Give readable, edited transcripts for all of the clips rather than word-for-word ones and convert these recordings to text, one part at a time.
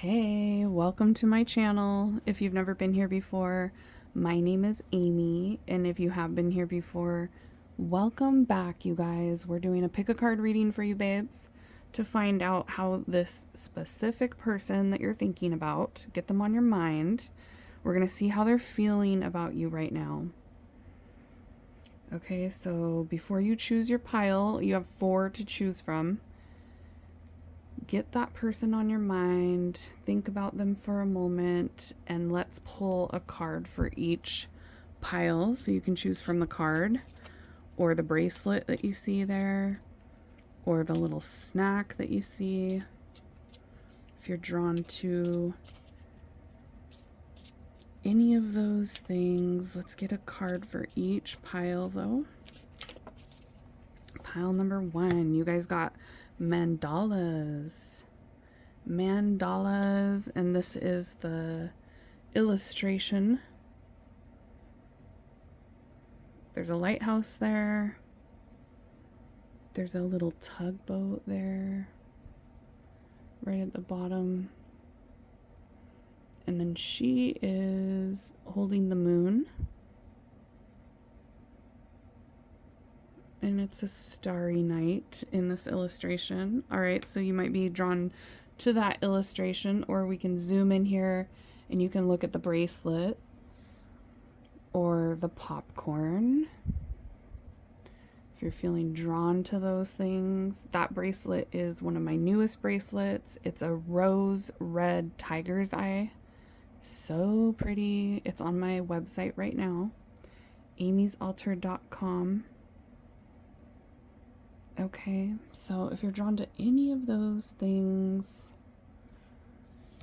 Hey, welcome to my channel. If you've never been here before, my name is Amy, and if you have been here before, welcome back, you guys. We're doing a pick a card reading for you babes to find out how this specific person that you're thinking about, get them on your mind. We're going to see how they're feeling about you right now. Okay, so before you choose your pile, you have 4 to choose from. Get that person on your mind, think about them for a moment, and let's pull a card for each pile. So you can choose from the card, or the bracelet that you see there, or the little snack that you see. If you're drawn to any of those things, let's get a card for each pile though. Pile number 1, you guys got mandalas. Mandalas, and this is the illustration. There's a lighthouse there. There's a little tugboat there, right at the bottom. And then she is holding the moon. And it's a starry night in this illustration. All right, so you might be drawn to that illustration, or we can zoom in here and you can look at the bracelet or the popcorn. If you're feeling drawn to those things, that bracelet is one of my newest bracelets. It's a rose red tiger's eye. So pretty. It's on my website right now, amysaltar.com. Okay, so if you're drawn to any of those things,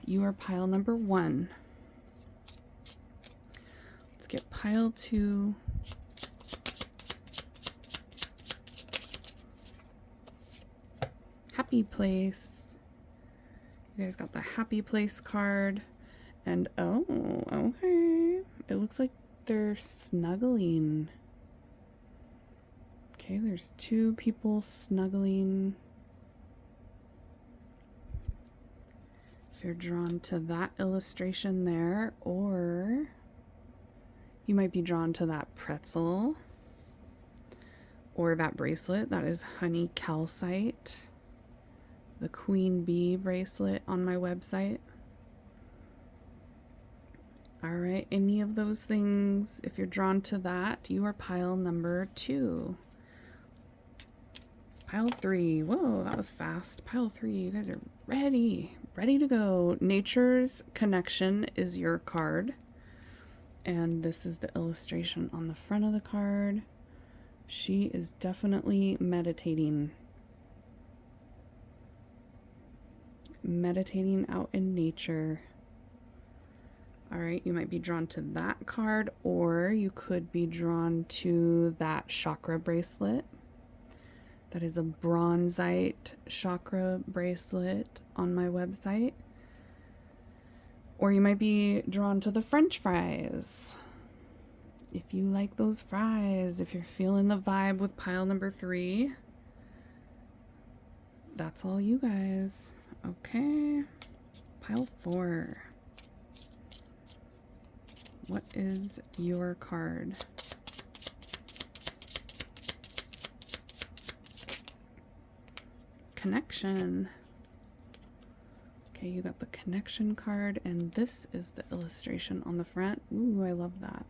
you are pile number 1. Let's get pile 2. Happy place. You guys got the happy place card. And oh, okay. It looks like they're snuggling. Okay, there's 2 people snuggling. If you're drawn to that illustration there, or you might be drawn to that pretzel or that bracelet. That is honey calcite, the queen bee bracelet on my website. All right, any of those things, if you're drawn to that, you are pile number 2. Pile 3. Whoa, that was fast. Pile 3, you guys are ready to go. Nature's Connection is your card. And this is the illustration on the front of the card. She is definitely meditating. Meditating out in nature. All right, you might be drawn to that card, or you could be drawn to that chakra bracelet. That is a bronzite chakra bracelet on my website. Or you might be drawn to the French fries. If you like those fries, if you're feeling the vibe with pile number 3, that's all you guys. Okay, pile 4. What is your card? Connection. Okay, you got the connection card, and this is the illustration on the front. Ooh, I love that.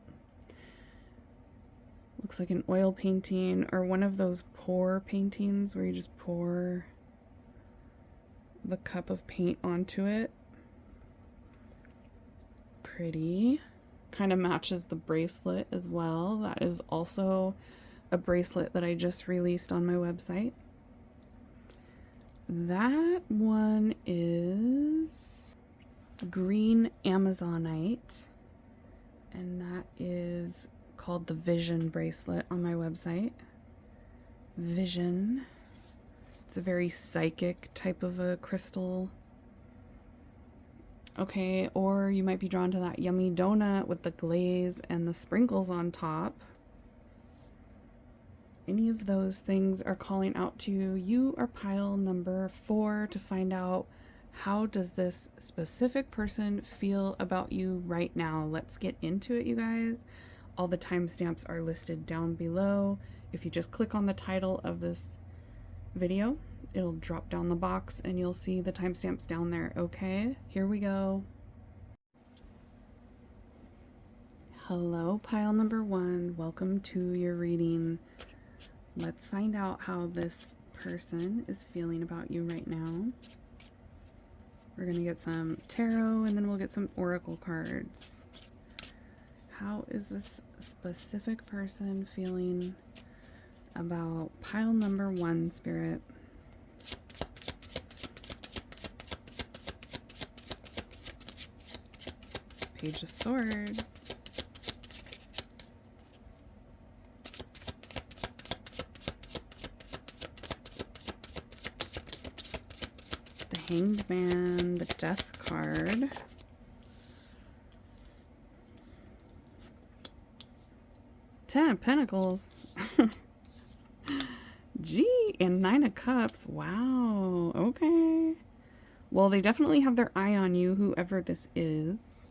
Looks like an oil painting or one of those pour paintings where you just pour the cup of paint onto it. Pretty. Kind of matches the bracelet as well. That is also a bracelet that I just released on my website. That one is green Amazonite, and that is called the Vision bracelet on my website. Vision. It's a very psychic type of a crystal. Okay, or you might be drawn to that yummy donut with the glaze and the sprinkles on top. Any of those things are calling out to you. You are pile number 4 to find out How does this specific person feel about you right now? Let's get into it, you guys. All the timestamps are listed down below. If you just click on the title of this video, it'll drop down the box and you'll see the timestamps down there. Okay, here we go. Hello, pile number 1. Welcome to your reading. Let's find out how this person is feeling about you right now. We're going to get some tarot and then we'll get some oracle cards. How is this specific person feeling about pile number 1, Spirit? Page of Swords. The Hanged Man, the Death card. Ten of Pentacles. Gee, and 9 of Cups. Wow. Okay. Well, they definitely have their eye on you, whoever this is.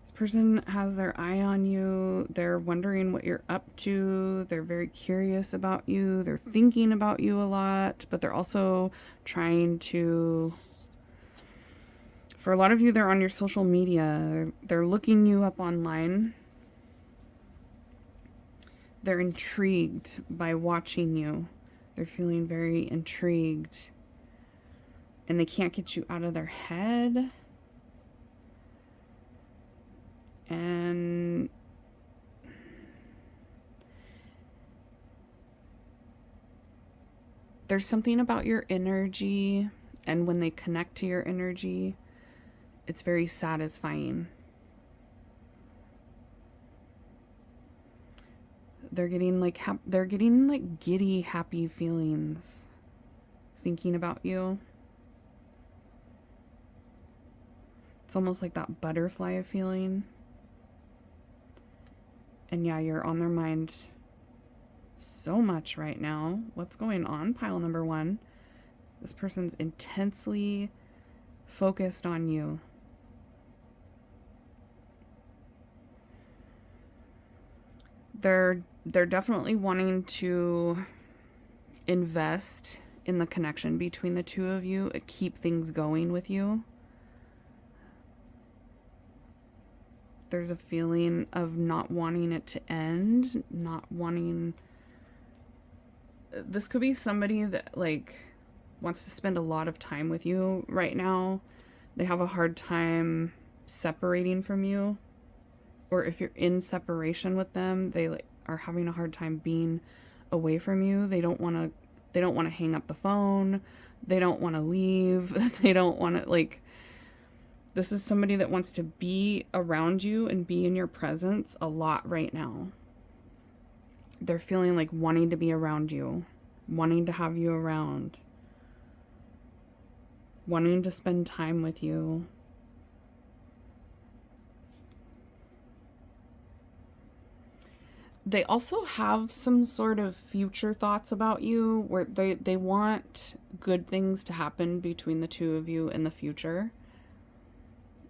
This person has their eye on you. They're wondering what you're up to. They're very curious about you. They're thinking about you a lot, but they're also trying to... For a lot of you, they're on your social media. They're looking you up online. They're intrigued by watching you. They're feeling very intrigued. And they can't get you out of their head. And there's something about your energy. And when they connect to your energy, it's very satisfying. They're getting like giddy, happy feelings thinking about you. It's almost like that butterfly feeling. And yeah, you're on their mind so much right now. What's going on, pile number 1? This person's intensely focused on you. They're definitely wanting to invest in the connection between the two of you, keep things going with you. There's a feeling of not wanting it to end, not wanting... This could be somebody that like wants to spend a lot of time with you right now. They have a hard time separating from you. Or if you're in separation with them, they like are having a hard time being away from you. They don't want to hang up the phone. They don't want to leave. They don't want to like... This is somebody that wants to be around you and be in your presence a lot right now. They're feeling like wanting to be around you, wanting to have you around, wanting to spend time with you. They also have some sort of future thoughts about you where they want good things to happen between the two of you in the future.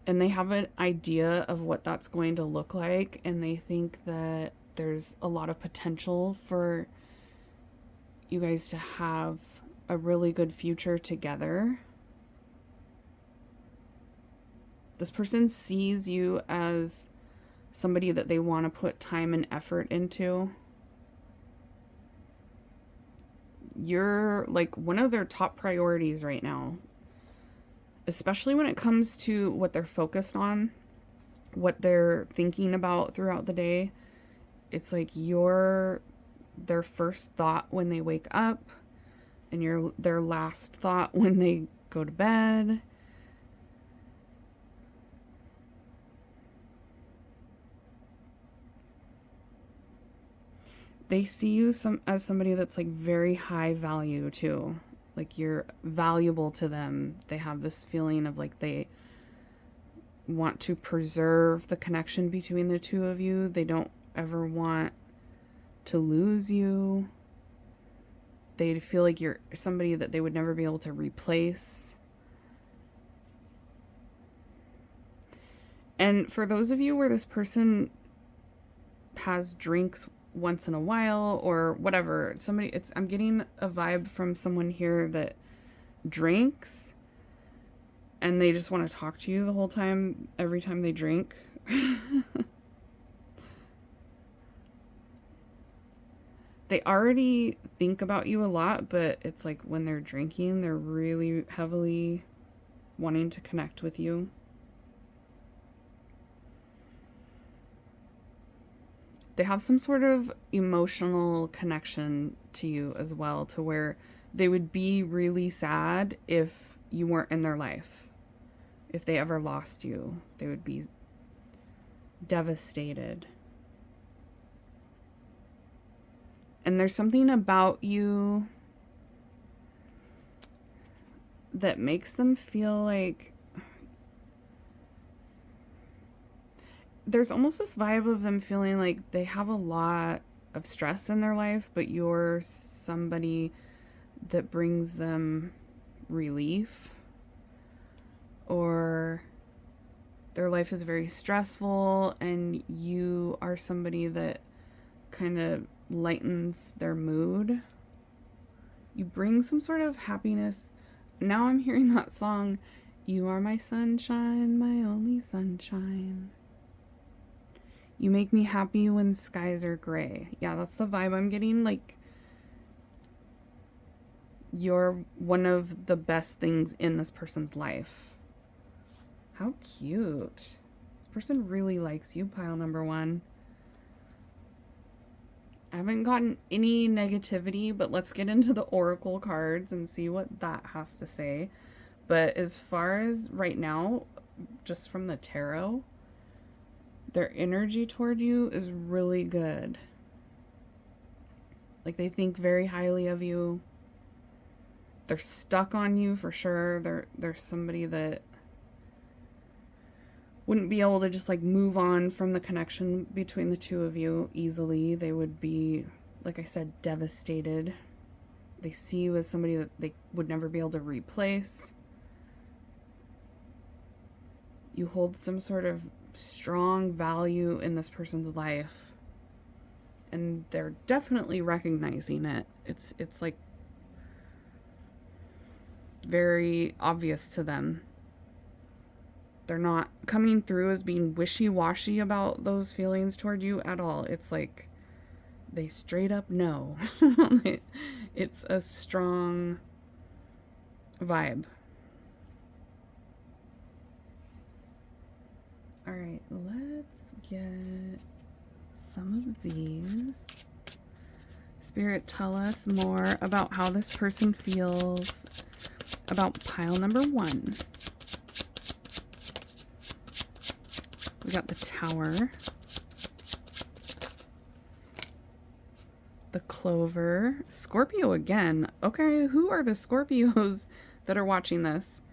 And they have an idea of what that's going to look like. And they think that there's a lot of potential for you guys to have a really good future together. This person sees you as somebody that they want to put time and effort into. You're like one of their top priorities right now, especially when it comes to what they're focused on, what they're thinking about throughout the day. It's like you're their first thought when they wake up, and you're their last thought when they go to bed. They see you as somebody that's like very high value too. Like you're valuable to them. They have this feeling of like they want to preserve the connection between the two of you. They don't ever want to lose you. They feel like you're somebody that they would never be able to replace. And for those of you where this person has drinks once in a while or whatever, I'm getting a vibe from someone here that drinks and they just want to talk to you the whole time, every time they drink. They already think about you a lot, but it's like when they're drinking, they're really heavily wanting to connect with you. They have some sort of emotional connection to you as well, to where they would be really sad if you weren't in their life. If they ever lost you, they would be devastated. And there's something about you that makes them feel like there's almost this vibe of them feeling like they have a lot of stress in their life, but you're somebody that brings them relief, or their life is very stressful and you are somebody that kind of lightens their mood. You bring some sort of happiness. Now I'm hearing that song, "You are my sunshine, my only sunshine. You make me happy when skies are gray." Yeah, that's the vibe I'm getting. Like, you're one of the best things in this person's life. How cute. This person really likes you, pile number 1. I haven't gotten any negativity, but let's get into the oracle cards and see what that has to say. But as far as right now, just from the tarot, their energy toward you is really good. Like, they think very highly of you. They're stuck on you for sure. They're somebody that wouldn't be able to just like move on from the connection between the two of you easily. They would be, like I said, devastated. They see you as somebody that they would never be able to replace. You hold some sort of strong value in this person's life, and they're definitely recognizing it. It's like very obvious to them. They're not coming through as being wishy-washy about those feelings toward you at all. It's like they straight up know. It's a strong vibe. All right, let's get some of these. Spirit, tell us more about how this person feels about pile number 1. We got the Tower, the Clover, Scorpio again. Okay, who are the Scorpios that are watching this?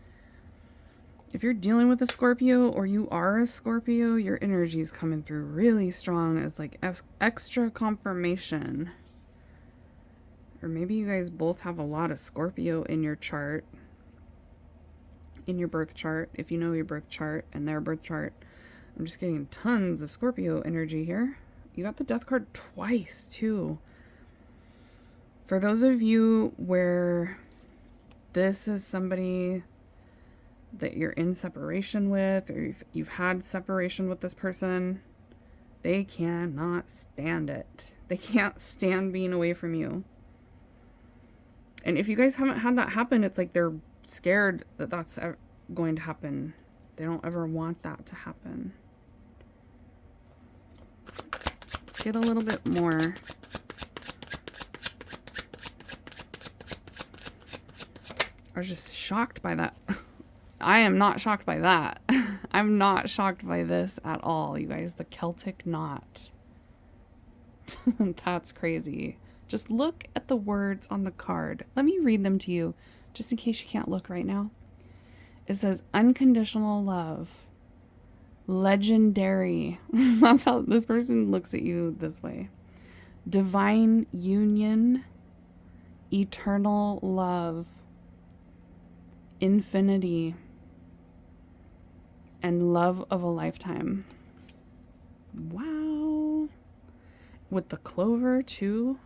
If you're dealing with a Scorpio or you are a Scorpio, your energy is coming through really strong as like extra confirmation. Or maybe you guys both have a lot of Scorpio in your chart, in your birth chart, if you know your birth chart and their birth chart. I'm just getting tons of Scorpio energy here. You got the Death card twice, too. For those of you where this is somebody that you're in separation with, or you've had separation with this person, they cannot stand it. They can't stand being away from you. And if you guys haven't had that happen, it's like they're scared that that's going to happen. They don't ever want that to happen. Let's get a little bit more. I was just shocked by that. I am not shocked by that. I'm not shocked by this at all, you guys. The Celtic knot. That's crazy. Just look at the words on the card. Let me read them to you, just in case you can't look right now. It says unconditional love. Legendary. That's how this person looks at you this way. Divine union. eternal love, infinity, and love of a lifetime. Wow. With the clover too.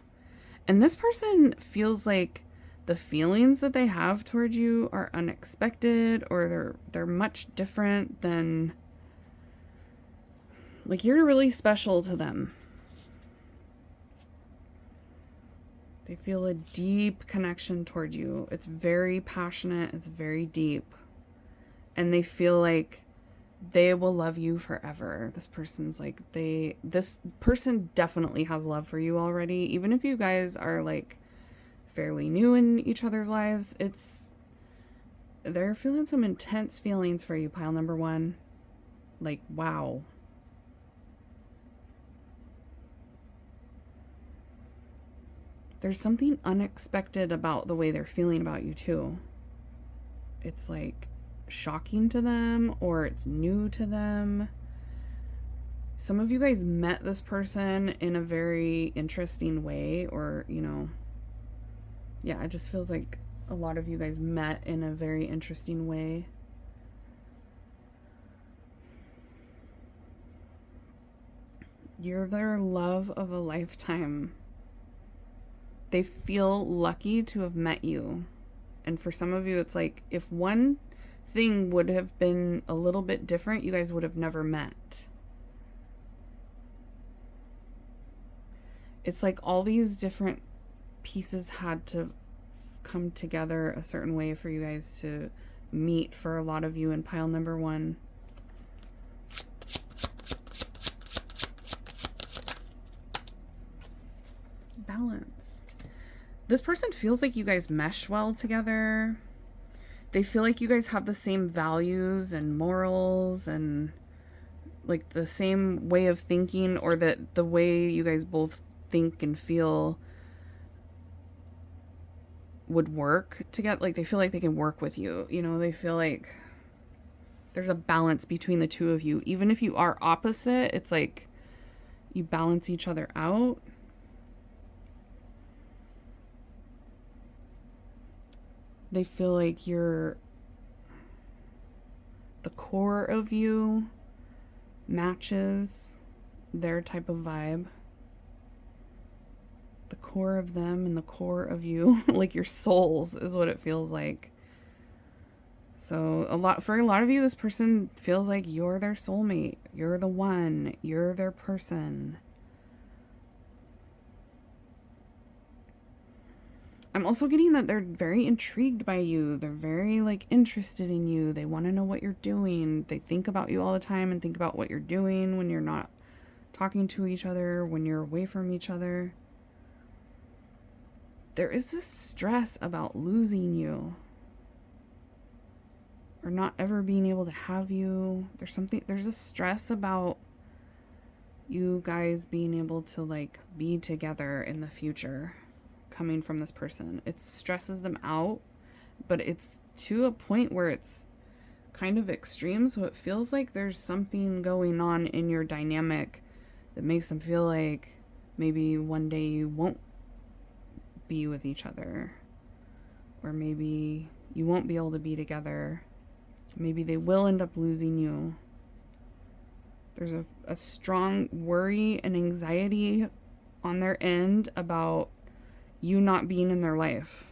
And this person feels like the feelings that they have toward you are unexpected, or they're much different than, like, you're really special to them. They feel a deep connection toward you. It's very passionate, it's very deep. And they feel like they will love you forever. This person's like, this person definitely has love for you already. Even if you guys are like fairly new in each other's lives, they're feeling some intense feelings for you, pile number one. Like, wow. There's something unexpected about the way they're feeling about you too. It's like shocking to them, or it's new to them. Some of you guys met this person in a very interesting way, or, you know, yeah, it just feels like a lot of you guys met in a very interesting way. You're their love of a lifetime. They feel lucky to have met you. And for some of you, it's like, if one thing would have been a little bit different, you guys would have never met. It's like all these different pieces had to come together a certain way for you guys to meet, for a lot of you in pile number one. Balanced. This person feels like you guys mesh well together. They feel like you guys have the same values and morals and like the same way of thinking, or that the way you guys both think and feel would work together. Like, they feel like they can work with you. You know, they feel like there's a balance between the two of you. Even if you are opposite, it's like you balance each other out. They feel like you're, the core of you matches their type of vibe. The core of them and the core of you, like your souls, is what it feels like. So for a lot of you, this person feels like you're their soulmate. You're the one. You're their person. I'm also getting that they're very intrigued by you. They're very, like, interested in you. They want to know what you're doing. They think about you all the time and think about what you're doing when you're not talking to each other, when you're away from each other. There is this stress about losing you, or not ever being able to have you. There's a stress about you guys being able to, like, be together in the future, coming from this person. It stresses them out, but it's to a point where it's kind of extreme. So it feels like there's something going on in your dynamic that makes them feel like maybe one day you won't be with each other, or maybe you won't be able to be together. Maybe they will end up losing you. There's a strong worry and anxiety on their end about you not being in their life.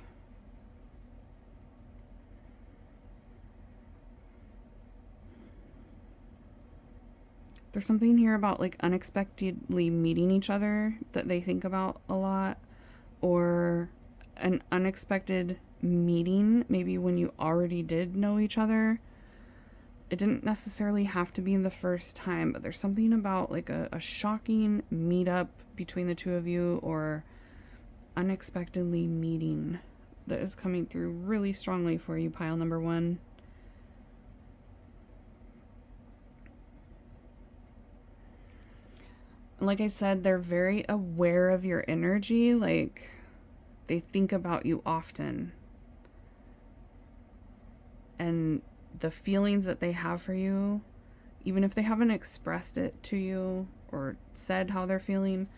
There's something here about, like, unexpectedly meeting each other that they think about a lot, or an unexpected meeting, maybe when you already did know each other. It didn't necessarily have to be the first time, but there's something about, like, a shocking meetup between the two of you, or unexpectedly meeting, that is coming through really strongly for you, pile number one. Like I said, they're very aware of your energy. Like, they think about you often. And the feelings that they have for you, even if they haven't expressed it to you or said how they're feeling,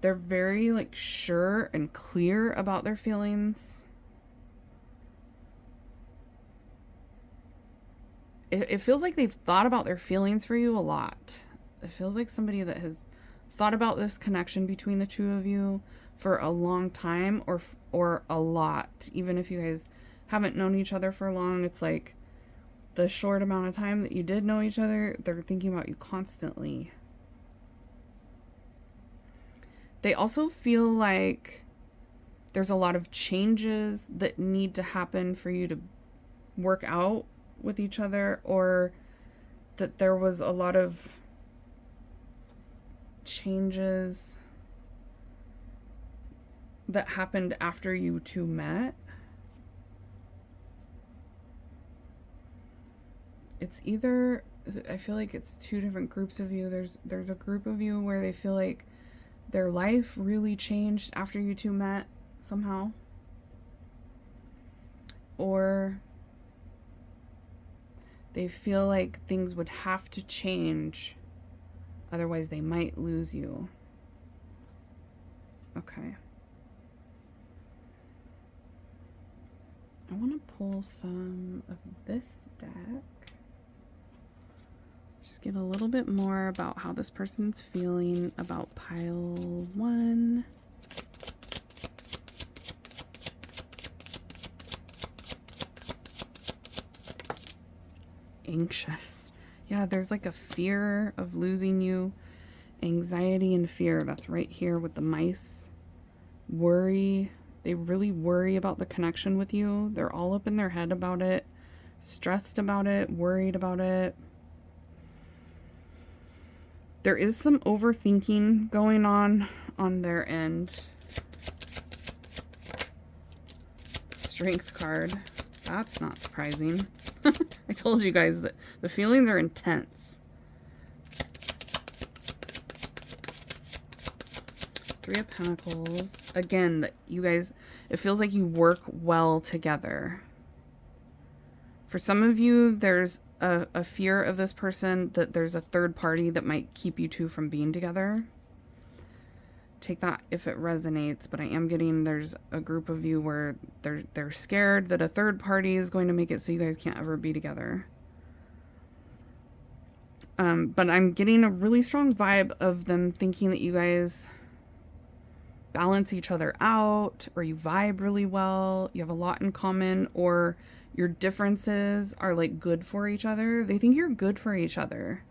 They're very like sure and clear about their feelings. It feels like they've thought about their feelings for you a lot. It feels like somebody that has thought about this connection between the two of you for a long time, or a lot. Even if you guys haven't known each other for long, it's like the short amount of time that you did know each other, they're thinking about you constantly. They also feel like there's a lot of changes that need to happen for you to work out with each other, or that there was a lot of changes that happened after you two met. It's either, I feel like it's two different groups of you. There's a group of you where they feel like their life really changed after you two met somehow, or they feel like things would have to change, otherwise they might lose you. Okay. I want to pull some of this deck. Just get a little bit more about how this person's feeling about pile 1. Anxious. Yeah, there's like a fear of losing you. Anxiety and fear. That's right here with the mice. Worry. They really worry about the connection with you. They're all up in their head about it. Stressed about it. Worried about it. There is some overthinking going on their end. Strength card. That's not surprising. I told you guys that the feelings are intense. 3 of Pentacles. Again, that you guys, it feels like you work well together. For some of you, there's a fear of this person that there's a third party that might keep you two from being together. Take that if it resonates, but I am getting there's a group of you where they're scared that a third party is going to make it so you guys can't ever be together. But I'm getting a really strong vibe of them thinking that you guys balance each other out, or you vibe really well, you have a lot in common, or your differences are like good for each other. They think you're good for each other.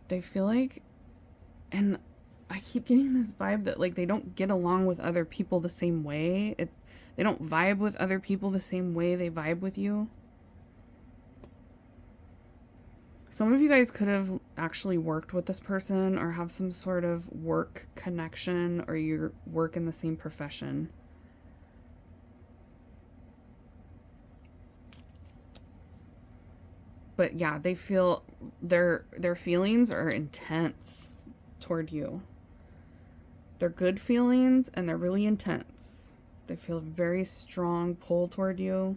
They feel like, and I keep getting this vibe that like they don't get along with other people the same way. They don't vibe with other people the same way they vibe with you. Some of you guys could have actually worked with this person or have some sort of work connection, or you work in the same profession. But yeah, they feel their feelings are intense toward you. They're good feelings and they're really intense. They feel a very strong pull toward you.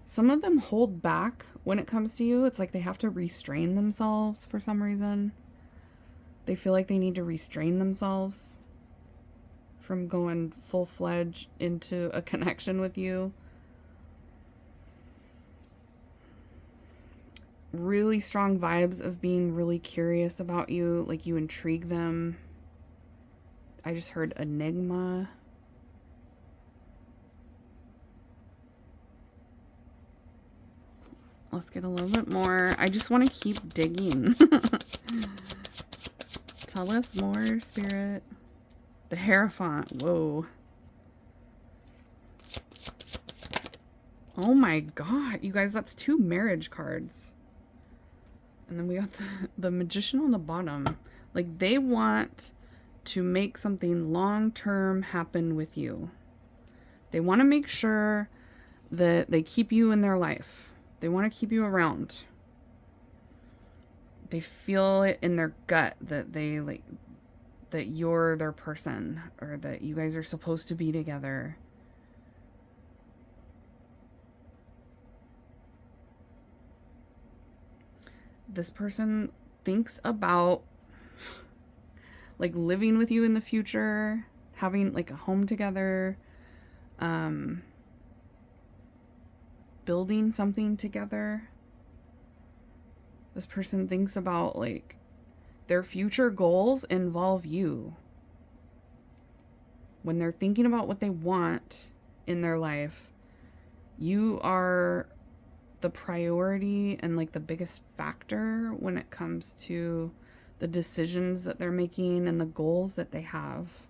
Some of them hold back when it comes to you. It's like they have to restrain themselves for some reason. They feel like they need to restrain themselves from going full-fledged into a connection with you. Really strong vibes of being really curious about you, like you intrigue them. I just heard enigma. Let's get a little bit more. I just want to keep digging. Tell us more, Spirit. The Hierophant. Whoa. Oh my god. You guys, that's 2 marriage cards. And then we got the Magician on the bottom. Like, they want to make something long-term happen with you. They want to make sure that they keep you in their life. They want to keep you around. They feel it in their gut that that you're their person, or that you guys are supposed to be together. this person thinks about like living with you in the future, having like a home together, building something together. This person thinks about like their future goals involve you. When they're thinking about what they want in their life, you are the priority and like the biggest factor when it comes to the decisions that they're making and the goals that they have.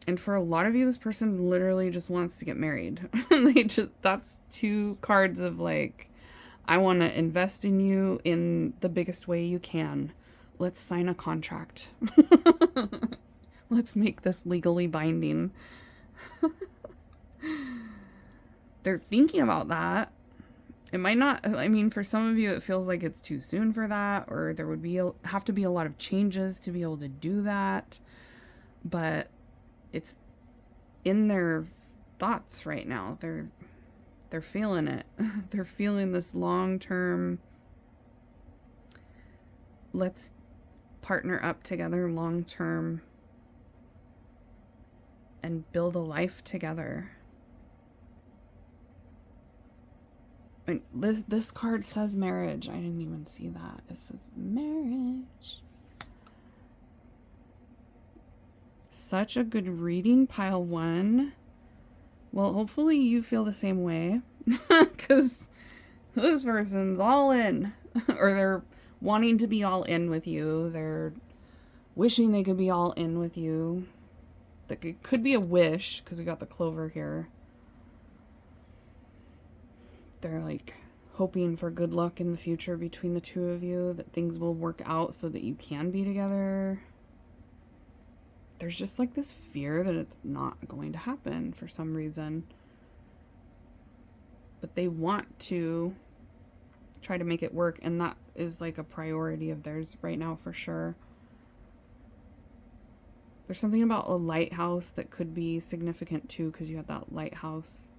And for a lot of you, this person literally just wants to get married. That's two cards of like, I want to invest in you in the biggest way you can. Let's sign a contract. Let's make this legally binding. They're thinking about that. It might not, I mean, for some of you, it feels like it's too soon for that, or there would have to be a lot of changes to be able to do that. But it's in their thoughts right now. They're feeling it. They're feeling this long-term, let's partner up together long-term and build a life together. And this card says marriage. I didn't even see that. It says marriage. Such a good reading, pile one. Well, hopefully you feel the same way. Because this person's all in. Or they're wanting to be all in with you. They're wishing they could be all in with you. It could be a wish, because we got the clover here. They're like hoping for good luck in the future between the two of you, that things will work out so that you can be together. There's just like this fear that it's not going to happen for some reason. But they want to try to make it work, and that is like a priority of theirs right now for sure. There's something about a lighthouse that could be significant too, because you had that lighthouse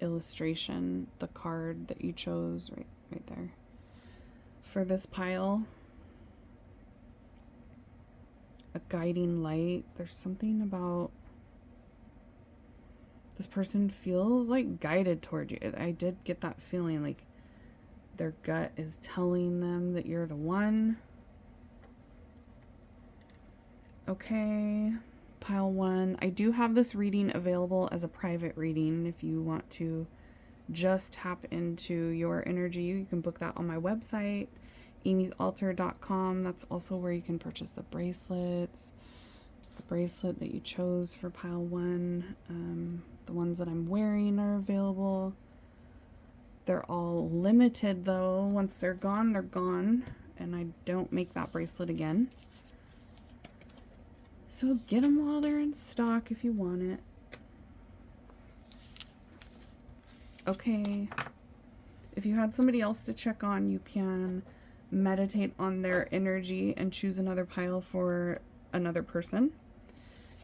illustration, the card that you chose right there for this pile. A guiding light. There's something about this person feels like guided toward you. I did get that feeling like their gut is telling them that you're the one. Okay, pile one. I do have this reading available as a private reading. If you want to just tap into your energy, you can book that on my website, amysaltar.com. That's also where you can purchase the bracelets. The bracelet that you chose for pile one. The ones that I'm wearing are available. They're all limited though. Once they're gone, they're gone. And I don't make that bracelet again. So get them while they're in stock if you want it. Okay. If you had somebody else to check on, you can meditate on their energy and choose another pile for another person.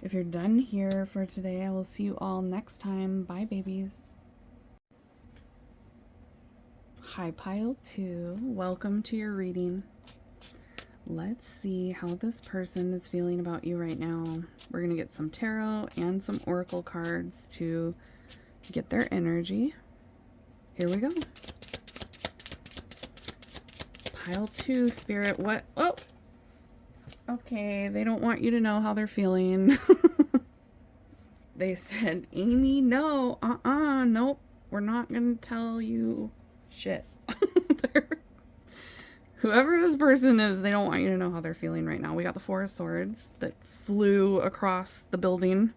If you're done here for today, I will see you all next time. Bye, babies. Hi, pile two. Welcome to your reading. Let's see how this person is feeling about you right now. We're going to get some tarot and some oracle cards to get their energy. Here we go. Pile two, Spirit. What? Oh! Okay, they don't want you to know how they're feeling. They said, Amy, no. Nope. We're not going to tell you shit. Whoever this person is, they don't want you to know how they're feeling right now. We got the Four of Swords that flew across the building.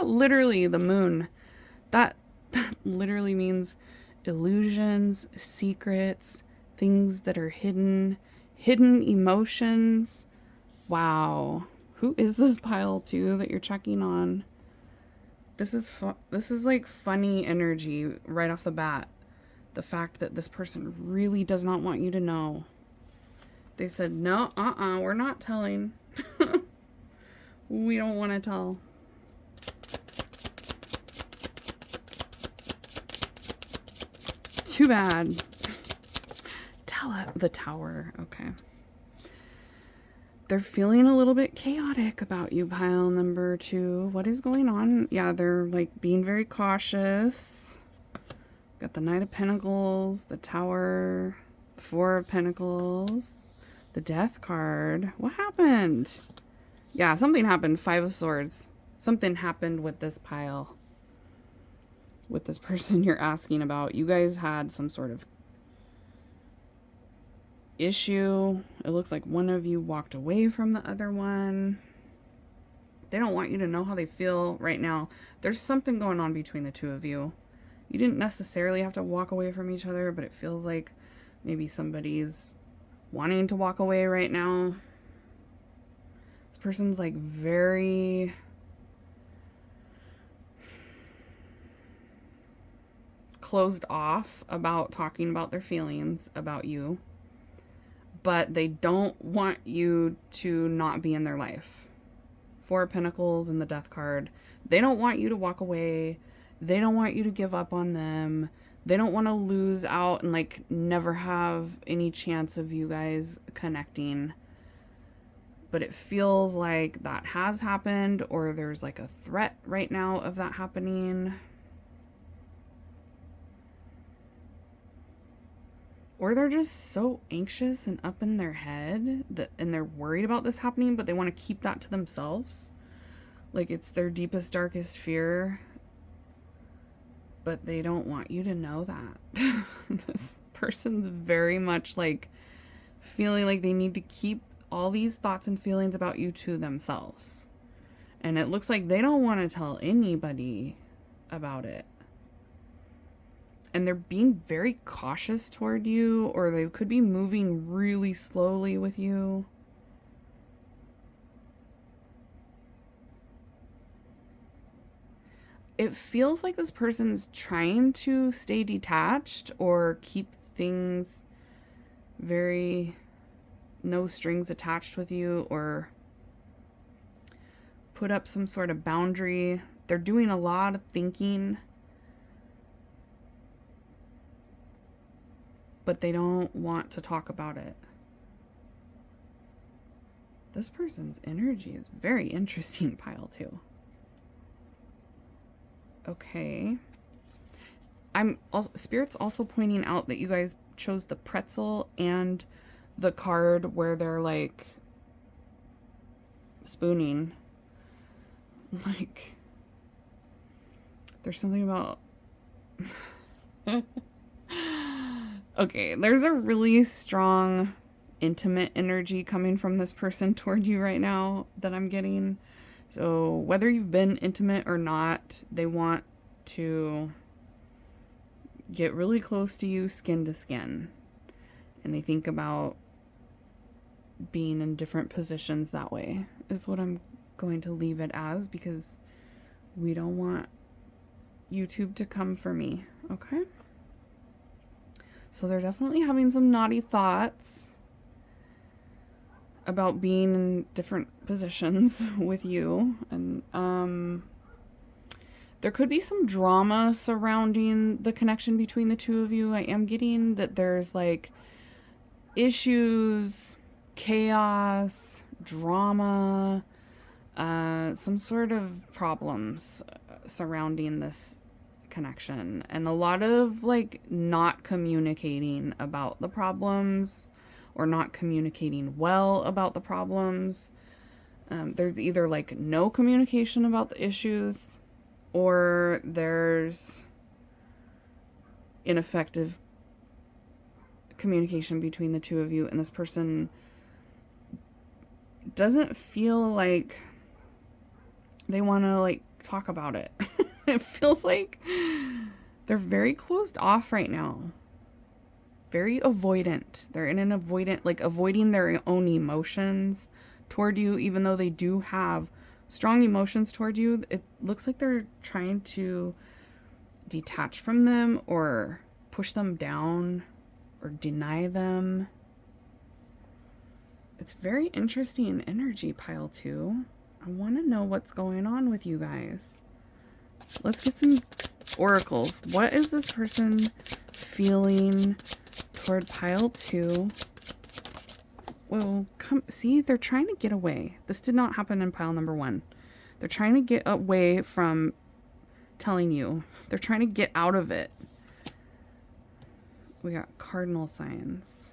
Literally, the moon. That literally means illusions, secrets, things that are hidden emotions. Wow. Who is this pile two that you're checking on? This is like funny energy right off the bat. The fact that this person really does not want you to know. They said, no, we're not telling. We don't want to tell. Too bad. The Tower. Okay. They're feeling a little bit chaotic about you, pile number 2. What is going on? Yeah, they're like being very cautious. Got the Knight of Pentacles, the Tower, the Four of Pentacles, the Death card. What happened? Yeah, something happened. Five of Swords. Something happened with this pile. With this person you're asking about. You guys had some sort of issue. It looks like one of you walked away from the other one. They don't want you to know how they feel right now. There's something going on between the two of you. You didn't necessarily have to walk away from each other, but it feels like maybe somebody's wanting to walk away right now. This person's like very closed off about talking about their feelings about you, but they don't want you to not be in their life. Four of Pentacles and the Death card. They don't want you to walk away. They don't want you to give up on them. They don't want to lose out and like never have any chance of you guys connecting. But it feels like that has happened, or there's like a threat right now of that happening. Or they're just so anxious and up in their head and they're worried about this happening, but they want to keep that to themselves. Like it's their deepest, darkest fear. But they don't want you to know that. This person's very much like feeling like they need to keep all these thoughts and feelings about you to themselves. And it looks like they don't want to tell anybody about it. And they're being very cautious toward you, or they could be moving really slowly with you. It feels like this person's trying to stay detached or keep things very no strings attached with you, or put up some sort of boundary. They're doing a lot of thinking, but they don't want to talk about it. This person's energy is very interesting, pile 2. Okay. Spirit's also pointing out that you guys chose the pretzel and the card where they're like spooning. Like there's something about okay, there's a really strong intimate energy coming from this person toward you right now that I'm getting. So whether you've been intimate or not, they want to get really close to you, skin to skin. And they think about being in different positions that way, is what I'm going to leave it as, because we don't want YouTube to come for me, okay? So they're definitely having some naughty thoughts about being in different positions with you. And there could be some drama surrounding the connection between the two of you. I am getting that there's like issues, chaos, drama, some sort of problems surrounding this connection, and a lot of like not communicating about the problems, or not communicating well about the problems. There's either like no communication about the issues, or there's ineffective communication between the two of you, and this person doesn't feel like they want to like talk about it. It feels like they're very closed off right now. Very avoidant. They're in an avoidant, like avoiding their own emotions toward you, even though they do have strong emotions toward you. It looks like they're trying to detach from them, or push them down, or deny them. It's very interesting energy, pile 2. I want to know what's going on with you guys. Let's get some oracles. What is this person feeling toward pile 2? Well, come see, they're trying to get away. This did not happen in pile number 1. They're trying to get away from telling you. They're trying to get out of it. We got cardinal signs.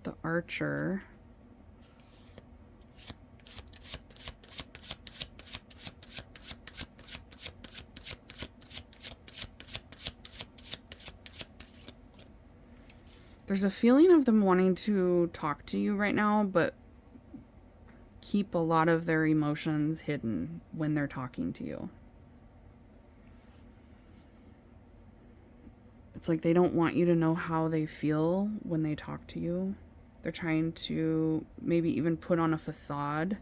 The Archer. There's a feeling of them wanting to talk to you right now, but keep a lot of their emotions hidden when they're talking to you. It's like they don't want you to know how they feel when they talk to you. They're trying to maybe even put on a facade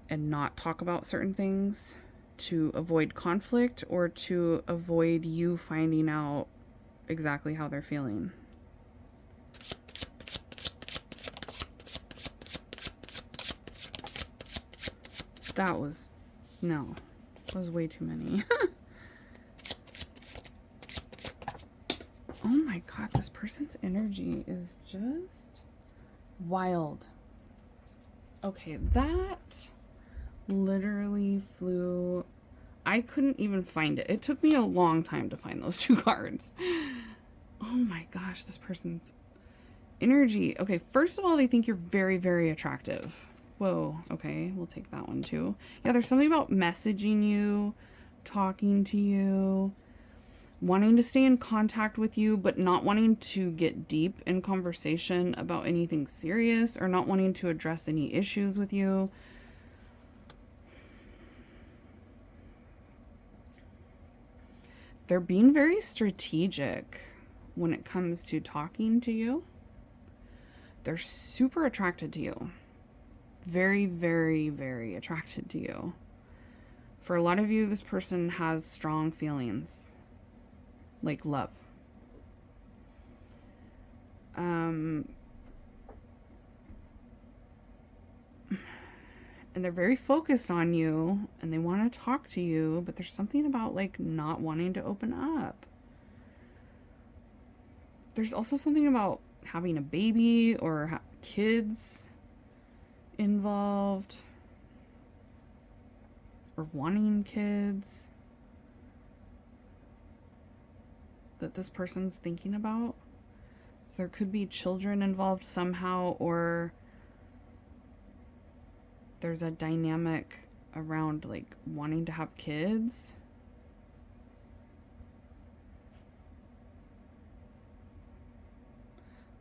and not talk about certain things to avoid conflict or to avoid you finding out exactly how they're feeling. That was way too many. Oh my god, this person's energy is just wild. Okay, that literally flew. I couldn't even find it. It took me a long time to find those 2 cards. Oh my gosh, this person's energy. Okay, first of all, they think you're very, very attractive. Whoa, okay, we'll take that one too. Yeah, there's something about messaging you, talking to you, wanting to stay in contact with you, but not wanting to get deep in conversation about anything serious or not wanting to address any issues with you. They're being very strategic when it comes to talking to you. They're super attracted to you. Very, very, very attracted to you. For a lot of you, this person has strong feelings, like love. And they're very focused on you and they want to talk to you, but there's something about like not wanting to open up. There's also something about having a baby or kids involved or wanting kids that this person's thinking about. So there could be children involved somehow, or there's a dynamic around like wanting to have kids.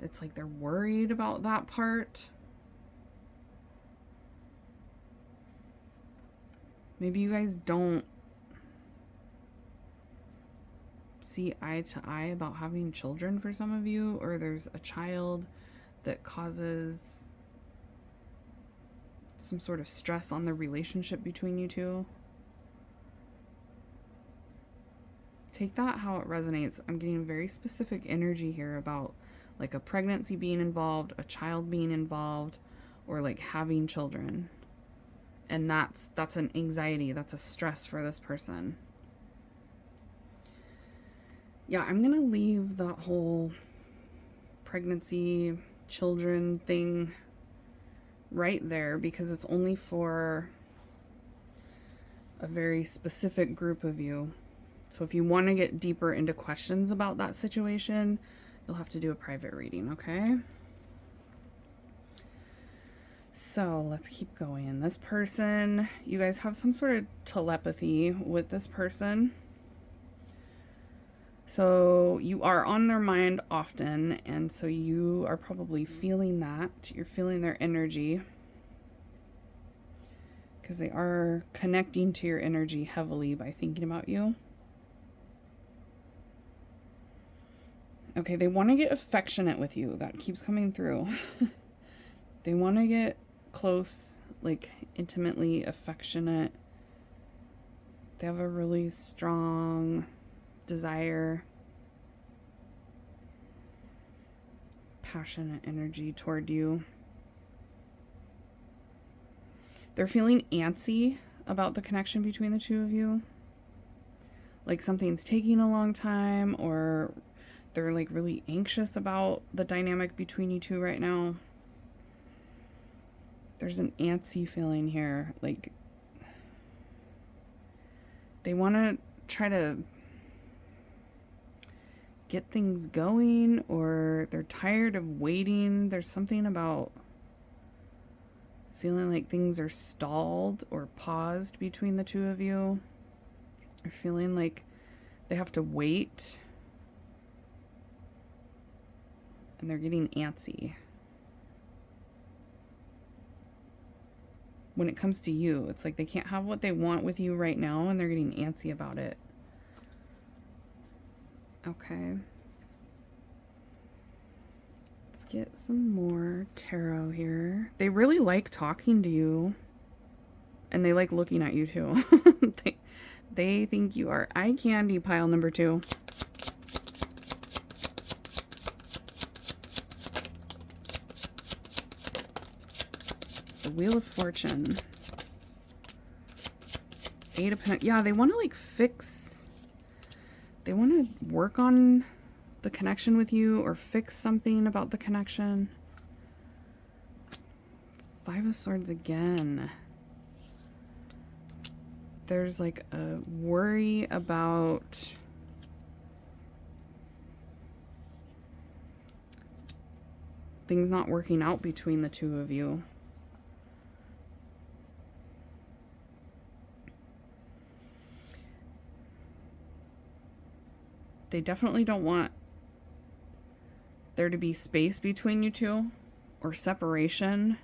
It's like they're worried about that part. Maybe you guys don't see eye to eye about having children for some of you, or there's a child that causes some sort of stress on the relationship between you two. Take that how it resonates. I'm getting very specific energy here about like a pregnancy being involved, a child being involved, or like having children. And that's an anxiety, that's a stress for this person. Yeah, I'm gonna leave that whole pregnancy, children thing right there because it's only for a very specific group of you. So if you want to get deeper into questions about that situation, you'll have to do a private reading, okay? So let's keep going. This person, you guys have some sort of telepathy with this person. So you are on their mind often, and so you are probably feeling that. You're feeling their energy because they are connecting to your energy heavily by thinking about you. Okay, they want to get affectionate with you. That keeps coming through. They want to get close, like intimately affectionate. They have a really strong desire passionate energy toward you. They're feeling antsy about the connection between the two of you. Like something's taking a long time, or they're like really anxious about the dynamic between you two right now. There's an antsy feeling here. Like they want to try to get things going, or they're tired of waiting. There's something about feeling like things are stalled or paused between the two of you. Or feeling like they have to wait. And they're getting antsy. When it comes to you, it's like they can't have what they want with you right now, and they're getting antsy about it. Okay. Let's get some more tarot here. They really like talking to you. And they like looking at you too. They think you are eye candy, pile number 2. The Wheel of Fortune. 8 of Pentacles. Yeah, they want to like fix. They want to work on the connection with you, or fix something about the connection. 5 of Swords again. There's like a worry about things not working out between the two of you. They definitely don't want there to be space between you two, or separation.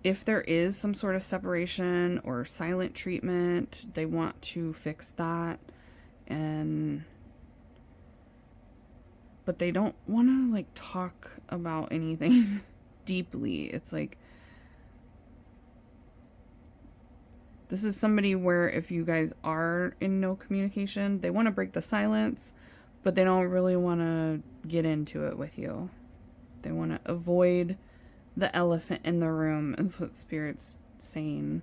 If there is some sort of separation or silent treatment, they want to fix that. But they don't want to like talk about anything deeply. It's like, this is somebody where if you guys are in no communication, they want to break the silence, but they don't really want to get into it with you. They want to avoid the elephant in the room, is what Spirit's saying.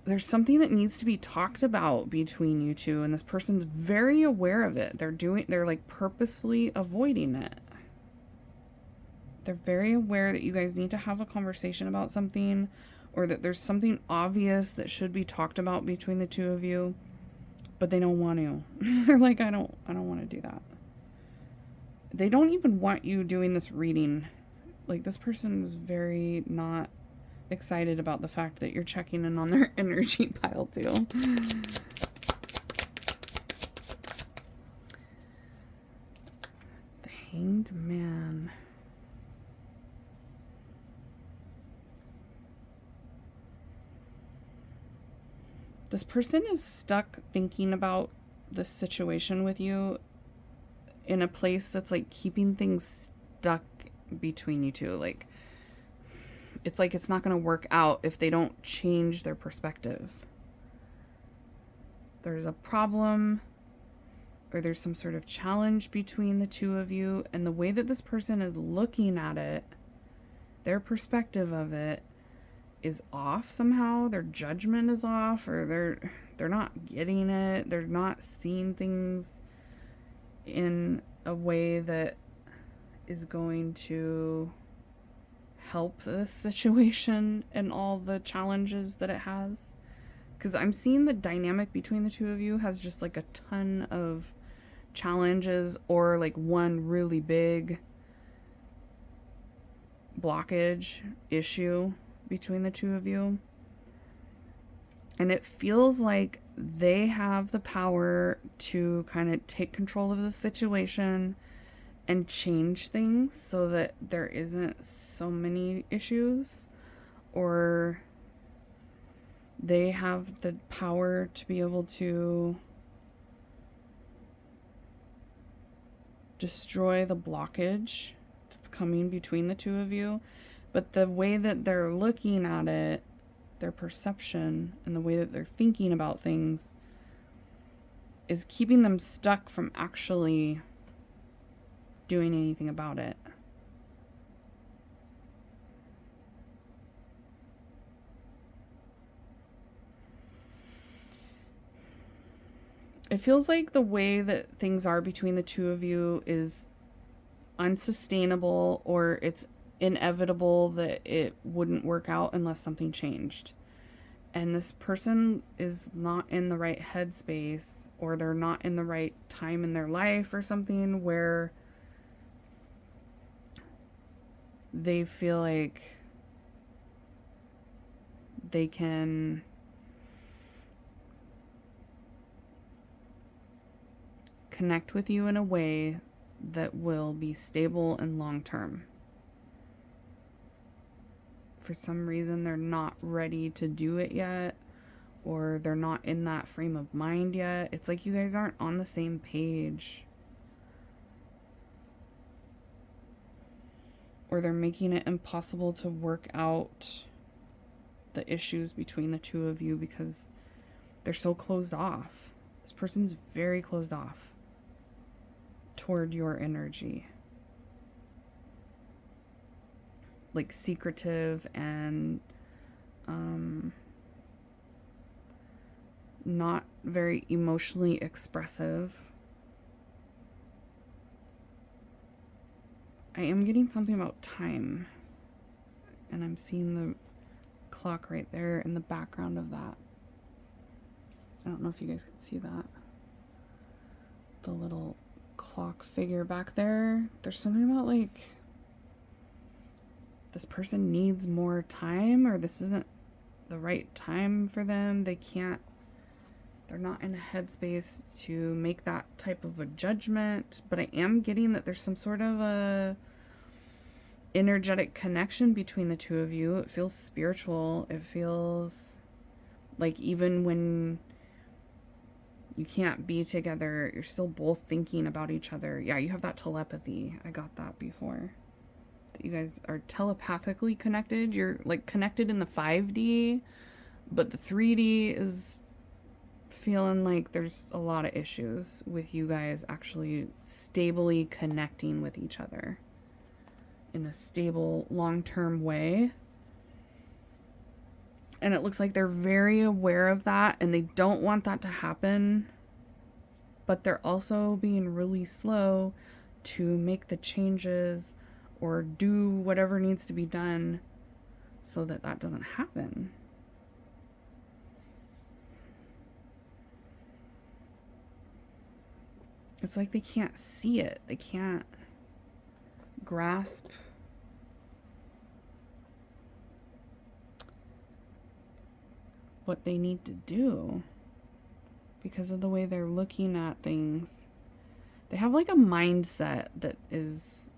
There's something that needs to be talked about between you two, and this person's very aware of it. They're like purposefully avoiding it. They're very aware that you guys need to have a conversation about something, or that there's something obvious that should be talked about between the two of you, but they don't want to. They're like, I don't want to do that. They don't even want you doing this reading. Like, this person is very not excited about the fact that you're checking in on their energy pile too. The Hanged Man. This person is stuck thinking about this situation with you in a place that's like keeping things stuck between you two. Like, it's like it's not going to work out if they don't change their perspective. There's a problem, or there's some sort of challenge between the two of you, and the way that this person is looking at it, their perspective of it is off somehow. Their judgment is off, or they're not getting it. They're not seeing things in a way that is going to help this situation and all the challenges that it has. Because I'm seeing the dynamic between the two of you has just like a ton of challenges, or like one really big blockage issue between the two of you. And it feels like they have the power to kind of take control of the situation and change things so that there isn't so many issues, or they have the power to be able to destroy the blockage that's coming between the two of you. But the way that they're looking at it, their perception, and the way that they're thinking about things is keeping them stuck from actually doing anything about it. It feels like the way that things are between the two of you is unsustainable, or it's inevitable that it wouldn't work out unless something changed. And this person is not in the right headspace, or they're not in the right time in their life or something where they feel like they can connect with you in a way that will be stable and long term. For some reason, they're not ready to do it yet, or they're not in that frame of mind yet. It's like you guys aren't on the same page. Or they're making it impossible to work out the issues between the two of you because they're so closed off. This person's very closed off toward your energy. Like secretive and not very emotionally expressive. I am getting something about time, and I'm seeing the clock right there in the background of that. I don't know if you guys can see that. The little clock figure back there. There's something about like this person needs more time, or this isn't the right time for them. They're not in a headspace to make that type of a judgment, but I am getting that there's some sort of a energetic connection between the two of you. It feels spiritual. It feels like even when you can't be together, you're still both thinking about each other. Yeah, you have that telepathy. I got that before. That you guys are telepathically connected. You're like connected in the 5D, but the 3D is feeling like there's a lot of issues with you guys actually stably connecting with each other in a stable, long-term way. And it looks like they're very aware of that, and they don't want that to happen, but they're also being really slow to make the changes or do whatever needs to be done so that that doesn't happen. It's like they can't see it. They can't grasp what they need to do because of the way they're looking at things. They have like a mindset that is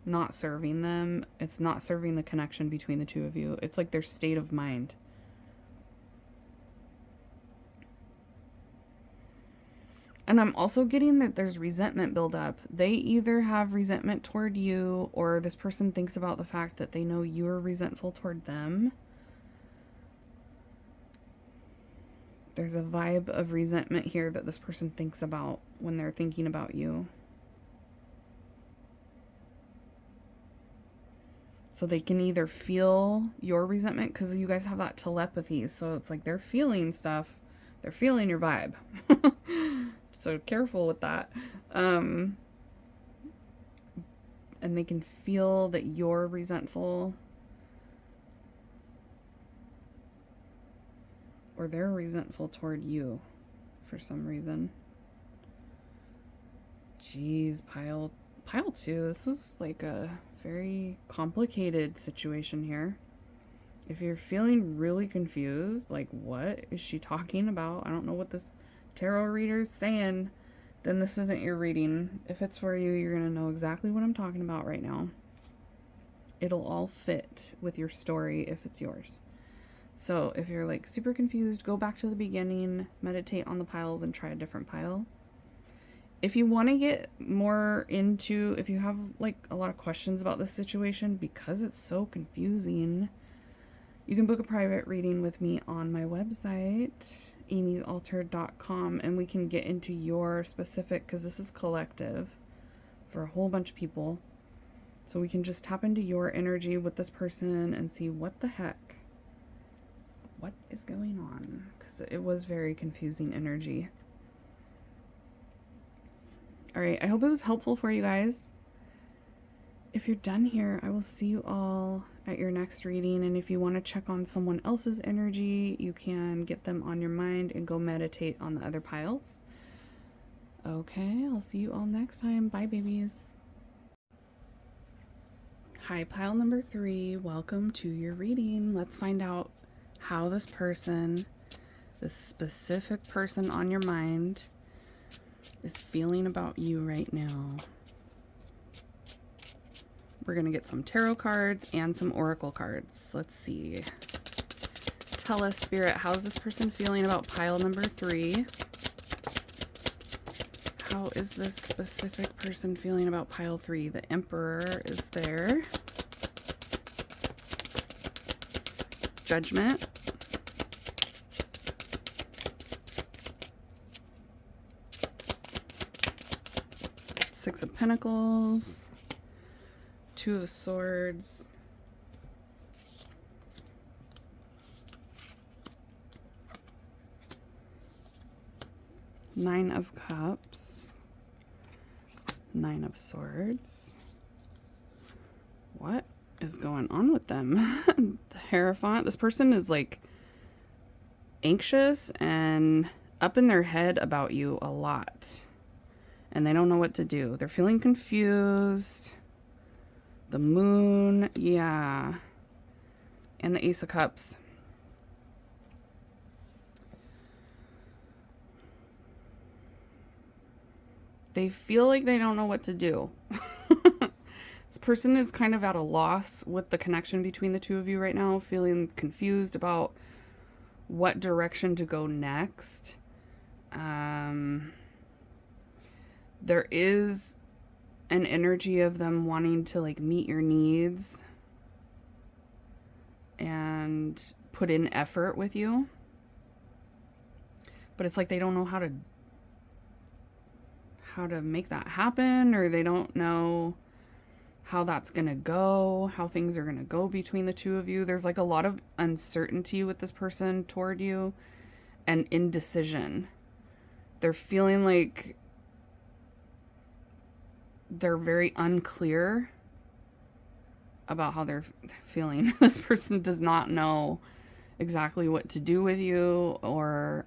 not serving them. It's not serving the connection between the two of you. It's like their state of mind. And I'm also getting that there's resentment buildup. They either have resentment toward you, or this person thinks about the fact that they know you're resentful toward them. There's a vibe of resentment here that this person thinks about when they're thinking about you. So they can either feel your resentment, because you guys have that telepathy. So it's like they're feeling stuff. They're feeling your vibe. So careful with that. And they can feel that you're resentful, or they're resentful toward you for some reason. Jeez, pile 2. This was like a very complicated situation here. If you're feeling really confused, like what is she talking about? I don't know what this tarot reader's saying, then this isn't your reading. If it's for you, you're going to know exactly what I'm talking about right now. It'll all fit with your story if it's yours. So if you're like super confused, go back to the beginning, meditate on the piles, and try a different pile. If you want to get more into, if you have like a lot of questions about this situation because it's so confusing, you can book a private reading with me on my website, amysalter.com, and we can get into your specific, because this is collective for a whole bunch of people. So we can just tap into your energy with this person and see what the heck, what is going on, because it was very confusing energy. All right, I hope it was helpful for you guys. If you're done here, I will see you all at your next reading. And if you want to check on someone else's energy, you can get them on your mind and go meditate on the other piles. Okay, I'll see you all next time. Bye, babies. Hi, pile number 3. Welcome to your reading. Let's find out how this person, this specific person on your mind, is feeling about you right now. We're going to get some tarot cards and some oracle cards. Let's see. Tell us, Spirit, how's this person feeling about pile number 3? How is this specific person feeling about pile 3? The Emperor is there. Judgment. Six of Pentacles. Two of Swords. Nine of Cups. Nine of Swords. What is going on with them? The Hierophant. This person is like anxious and up in their head about you a lot. And they don't know what to do. They're feeling confused. The Moon. Yeah. And the Ace of Cups. They feel like they don't know what to do. This person is kind of at a loss with the connection between the two of you right now, feeling confused about what direction to go next. There is an energy of them wanting to like meet your needs and put in effort with you. But it's like they don't know how to make that happen, or they don't know how that's going to go, how things are going to go between the two of you. There's like a lot of uncertainty with this person toward you and indecision. They're feeling like they're very unclear about how they're feeling. This person does not know exactly what to do with you or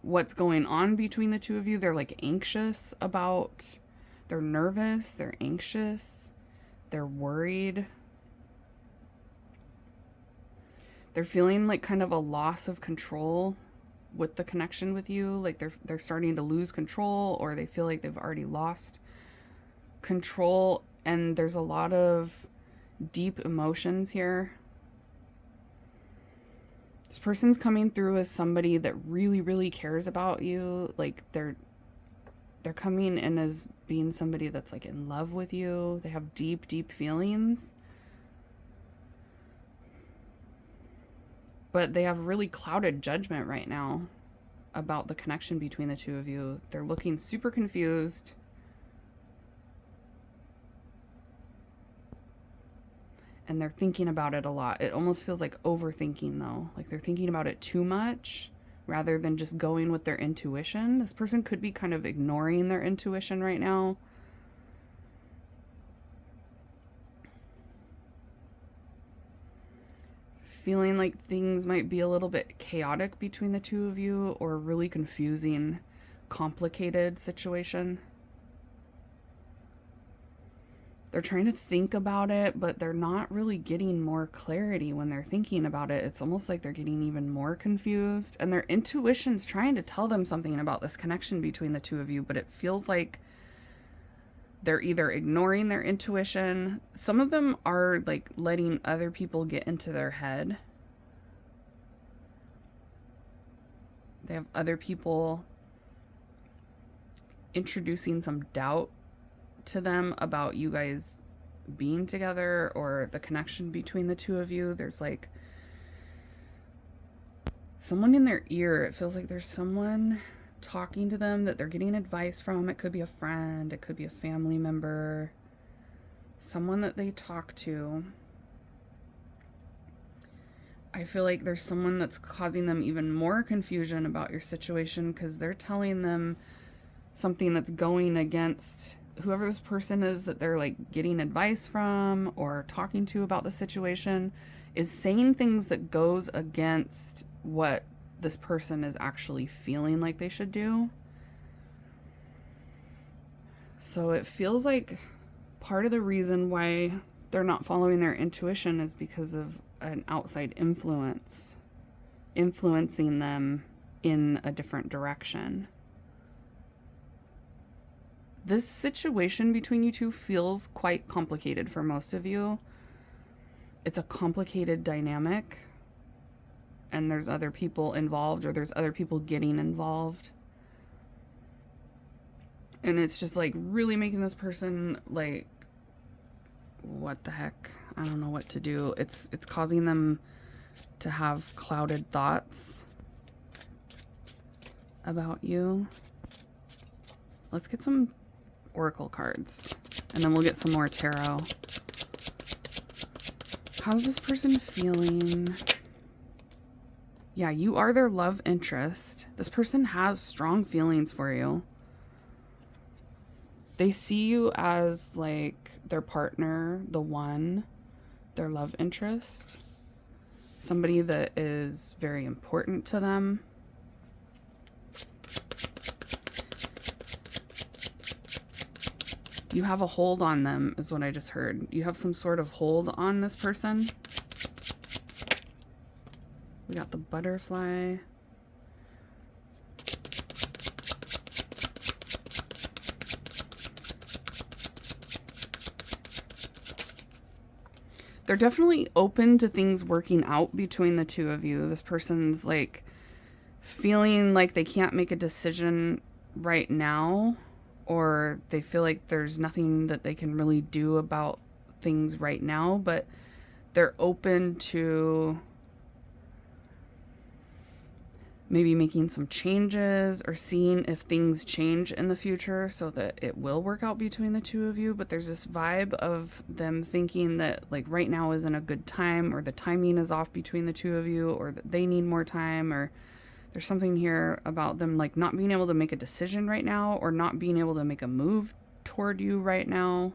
what's going on between the two of you. They're like anxious about, they're nervous, they're anxious, they're worried. They're feeling like kind of a loss of control with the connection with you. Like they're starting to lose control, or they feel like they've already lost control. And there's a lot of deep emotions here. This person's coming through as somebody that really, really cares about you. Like they're coming in as being somebody that's like in love with you. They have deep, deep feelings. But they have really clouded judgment right now about the connection between the two of you. They're looking super confused. And they're thinking about it a lot. It almost feels like overthinking, though. Like they're thinking about it too much rather than just going with their intuition. This person could be kind of ignoring their intuition right now. Feeling like things might be a little bit chaotic between the two of you, or a really confusing, complicated situation. They're trying to think about it, but they're not really getting more clarity when they're thinking about it. It's almost like they're getting even more confused, and their intuition's trying to tell them something about this connection between the two of you, but it feels like they're either ignoring their intuition. Some of them are like letting other people get into their head. They have other people introducing some doubt to them about you guys being together or the connection between the two of you. There's like someone in their ear. It feels like there's someone talking to them, that they're getting advice from. It could be a friend, it could be a family member, someone that they talk to. I feel like there's someone that's causing them even more confusion about your situation because they're telling them something that's going against whoever this person is that they're like getting advice from or talking to about the situation, is saying things that goes against what this person is actually feeling like they should do. So it feels like part of the reason why they're not following their intuition is because of an outside influence influencing them in a different direction. This situation between you two feels quite complicated for most of you. It's a complicated dynamic, and there's other people involved, or there's other people getting involved. And it's just like really making this person like, what the heck? I don't know what to do. It's causing them to have clouded thoughts about you. Let's get some oracle cards, and then we'll get some more tarot. How's this person feeling? Yeah, you are their love interest. This person has strong feelings for you. They see you as like their partner, the one, their love interest, somebody that is very important to them. You have a hold on them, is what I just heard. You have some sort of hold on this person. We got the butterfly. They're definitely open to things working out between the two of you. This person's like feeling like they can't make a decision right now, or they feel like there's nothing that they can really do about things right now, but they're open to maybe making some changes or seeing if things change in the future so that it will work out between the two of you. But there's this vibe of them thinking that like right now isn't a good time, or the timing is off between the two of you, or that they need more time, or there's something here about them like not being able to make a decision right now, or not being able to make a move toward you right now.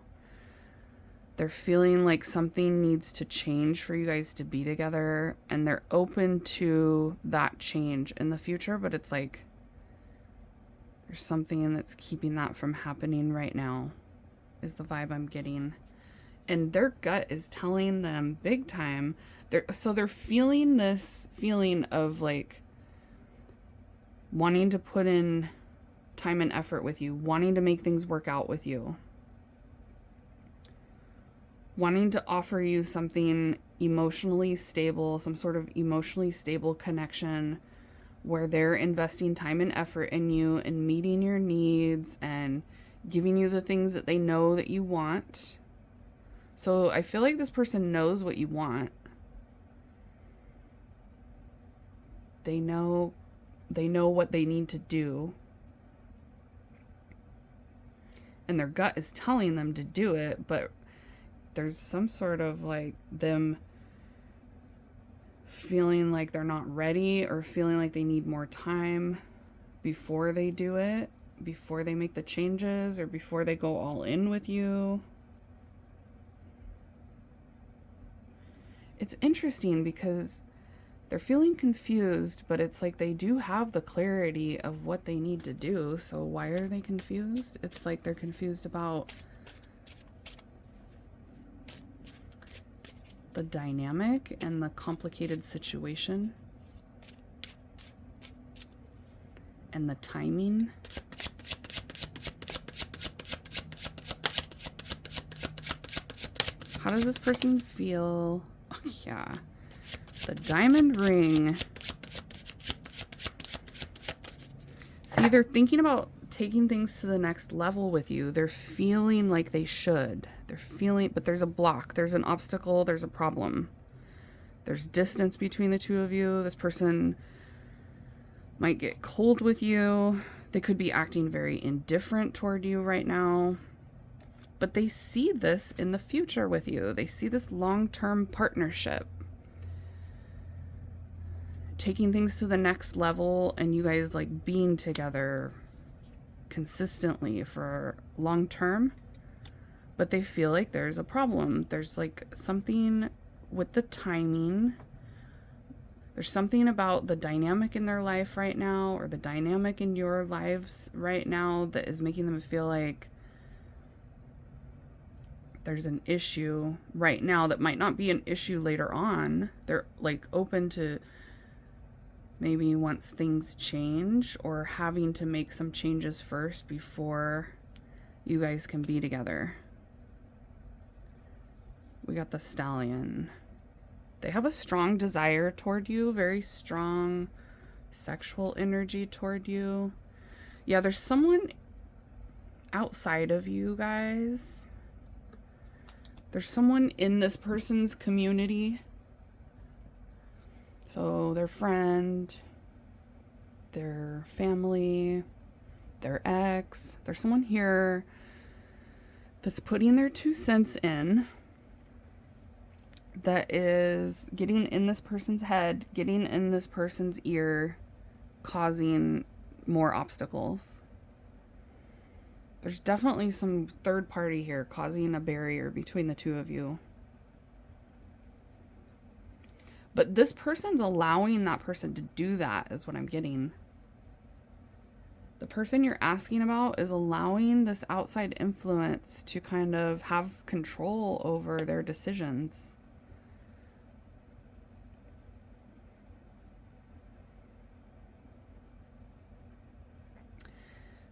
They're feeling like something needs to change for you guys to be together, and they're open to that change in the future, but it's like there's something that's keeping that from happening right now, is the vibe I'm getting. And their gut is telling them big time. They're feeling this feeling of like wanting to put in time and effort with you, wanting to make things work out with you, wanting to offer you something emotionally stable, some sort of emotionally stable connection where they're investing time and effort in you and meeting your needs and giving you the things that they know that you want. So I feel like this person knows what you want. They know what they need to do. And their gut is telling them to do it, but there's some sort of like them feeling like they're not ready, or feeling like they need more time before they do it, before they make the changes, or before they go all in with you. It's interesting because they're feeling confused, but it's like they do have the clarity of what they need to do. So why are they confused? It's like they're confused about the dynamic and the complicated situation and the timing. How does this person feel? Oh, yeah. The diamond ring. See, they're thinking about taking things to the next level with you. They're feeling like they should. They're feeling, but there's a block, there's an obstacle, there's a problem. There's distance between the two of you. This person might get cold with you. They could be acting very indifferent toward you right now. But they see this in the future with you. They see this long-term partnership, taking things to the next level, and you guys like being together consistently for long term. But they feel like there's a problem. There's like something with the timing. There's something about the dynamic in their life right now, or the dynamic in your lives right now, that is making them feel like there's an issue right now that might not be an issue later on. They're like open to maybe once things change, or having to make some changes first before you guys can be together. We got the Stallion. They have a strong desire toward you, very strong sexual energy toward you. Yeah, there's someone outside of you guys. There's someone in this person's community. So their friend, their family, their ex. There's someone here that's putting their 2 cents in, that is getting in this person's head, getting in this person's ear, causing more obstacles. There's definitely some third party here causing a barrier between the two of you. But this person's allowing that person to do that, is what I'm getting. The person you're asking about is allowing this outside influence to kind of have control over their decisions.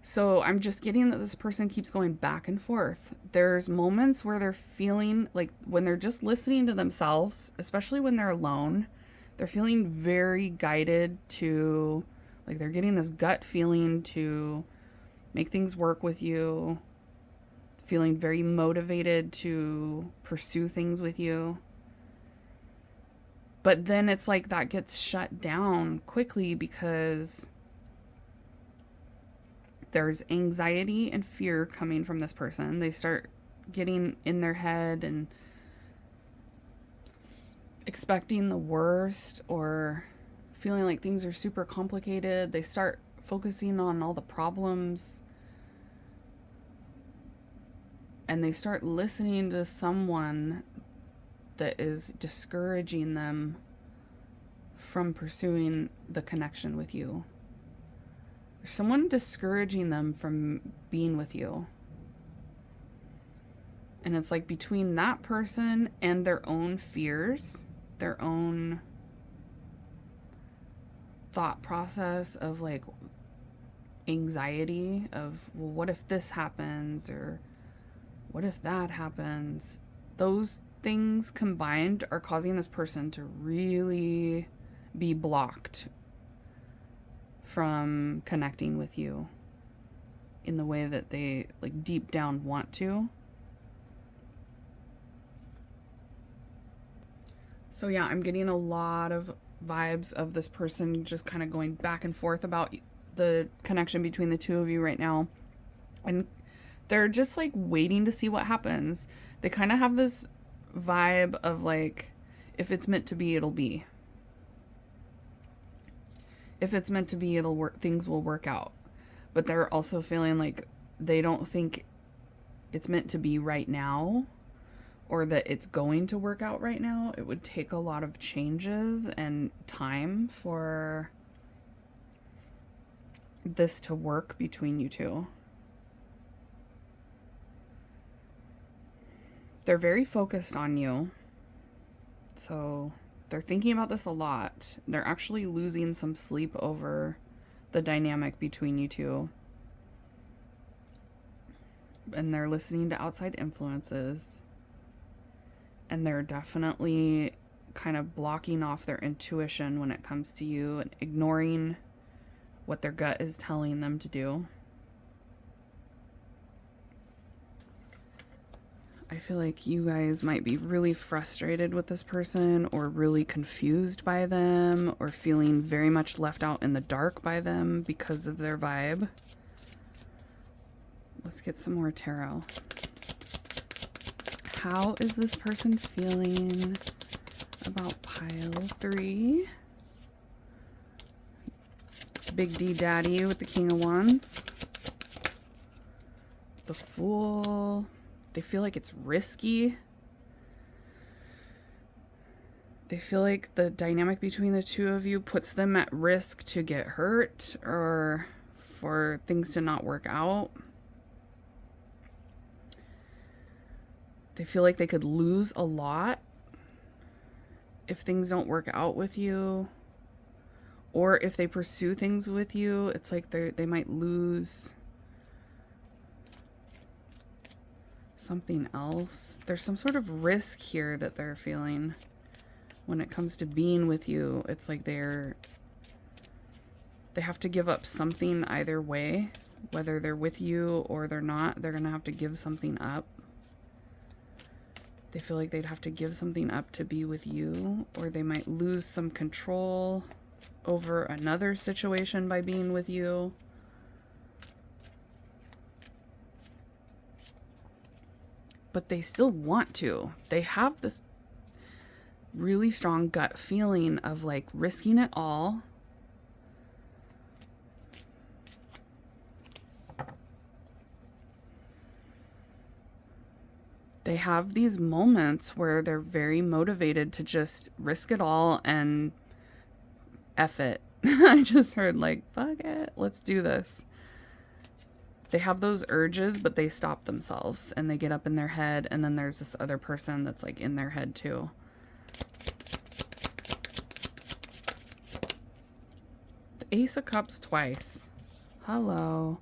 So I'm just getting that this person keeps going back and forth. There's moments where they're feeling like, when they're just listening to themselves, especially when they're alone, they're feeling very guided to, like, they're getting this gut feeling to make things work with you, feeling very motivated to pursue things with you. But then it's like that gets shut down quickly because there's anxiety and fear coming from this person. They start getting in their head and expecting the worst, or feeling like things are super complicated. They start focusing on all the problems, and they start listening to someone that is discouraging them from pursuing the connection with you. There's someone discouraging them from being with you. And it's like between that person and their own fears, their own thought process of like anxiety of, well, what if this happens, or what if that happens? Those things combined are causing this person to really be blocked from connecting with you in the way that they like deep down want to. So yeah, I'm getting a lot of vibes of this person just kind of going back and forth about the connection between the two of you right now. And they're just like waiting to see what happens. They kind of have this vibe of like, if it's meant to be, it'll be. If it's meant to be, it'll work, things will work out. But they're also feeling like they don't think it's meant to be right now, or that it's going to work out right now. It would take a lot of changes and time for this to work between you two. They're very focused on you. So they're thinking about this a lot. They're actually losing some sleep over the dynamic between you two. And they're listening to outside influences. And they're definitely kind of blocking off their intuition when it comes to you, and ignoring what their gut is telling them to do. I feel like you guys might be really frustrated with this person or really confused by them or feeling very much left out in the dark by them because of their vibe. Let's get some more tarot. How is this person feeling about pile 3? Big D Daddy with the King of Wands. The Fool. They feel like it's risky. They feel like the dynamic between the two of you puts them at risk to get hurt or for things to not work out. They feel like they could lose a lot if things don't work out with you. Or if they pursue things with you, it's like they might lose something else. There's some sort of risk here that they're feeling when it comes to being with you. It's like they have to give up something either way, whether they're with you or they're not. They're gonna have to give something up. They feel like they'd have to give something up to be with you, or they might lose some control over another situation by being with you. But they still want to. They have this really strong gut feeling of like risking it all. They have these moments where they're very motivated to just risk it all and F it. I just heard like, fuck it, let's do this. They have those urges, but they stop themselves and they get up in their head, and then there's this other person that's like in their head too. The Ace of Cups twice. Hello.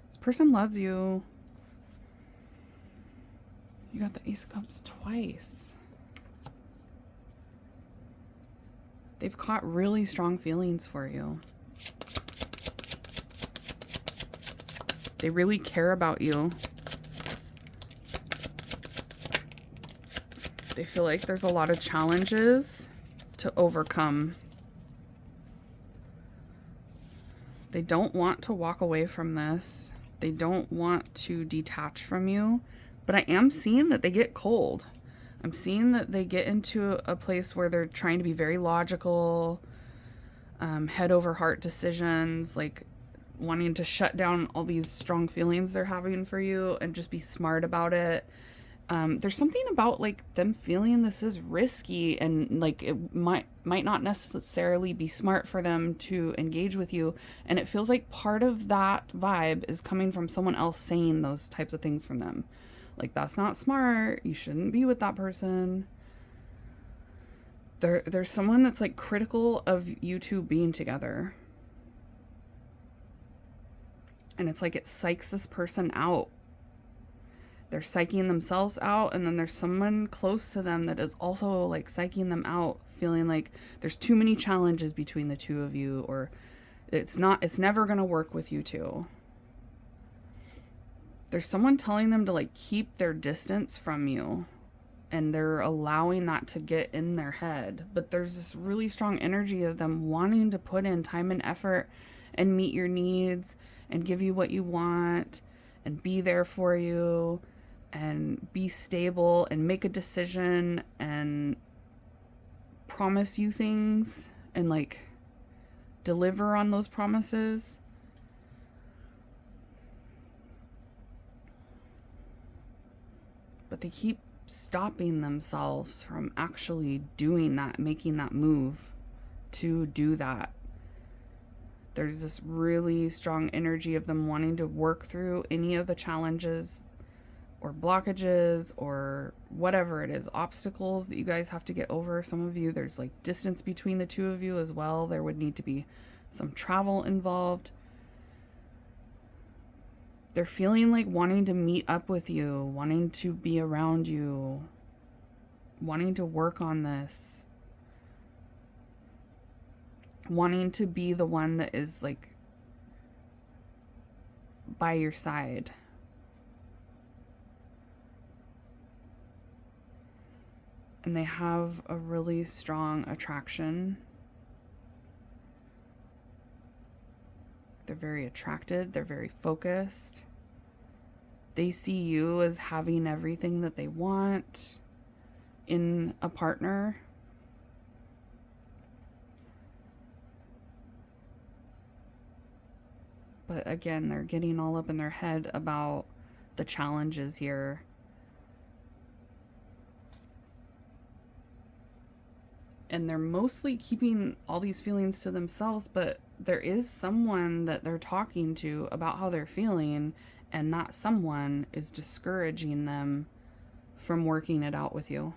This person loves you. You got the Ace of Cups twice. They've caught really strong feelings for you. They really care about you. They feel like there's a lot of challenges to overcome. They don't want to walk away from this. They don't want to detach from you. But I am seeing that they get cold. I'm seeing that they get into a place where they're trying to be very logical, head over heart decisions, like wanting to shut down all these strong feelings they're having for you and just be smart about it. There's something about like them feeling this is risky and like it might not necessarily be smart for them to engage with you. And it feels like part of that vibe is coming from someone else saying those types of things from them. Like, that's not smart. You shouldn't be with that person. There's someone that's like critical of you two being together. And it's like it psychs this person out. They're psyching themselves out, and then there's someone close to them that is also like psyching them out, feeling like there's too many challenges between the two of you, or it's never gonna work with you two. There's someone telling them to like keep their distance from you, and they're allowing that to get in their head. But there's this really strong energy of them wanting to put in time and effort and meet your needs and give you what you want and be there for you and be stable and make a decision and promise you things and like deliver on those promises. But they keep stopping themselves from actually doing that, making that move to do that. There's this really strong energy of them wanting to work through any of the challenges or blockages or whatever it is, obstacles that you guys have to get over. Some of you, there's like distance between the two of you as well. There would need to be some travel involved. They're feeling like wanting to meet up with you, wanting to be around you, wanting to work on this, wanting to be the one that is like by your side. And they have a really strong attraction. They're very attracted. They're very focused. They see you as having everything that they want in a partner. But again, they're getting all up in their head about the challenges here. And they're mostly keeping all these feelings to themselves, but there is someone that they're talking to about how they're feeling, and that someone is discouraging them from working it out with you.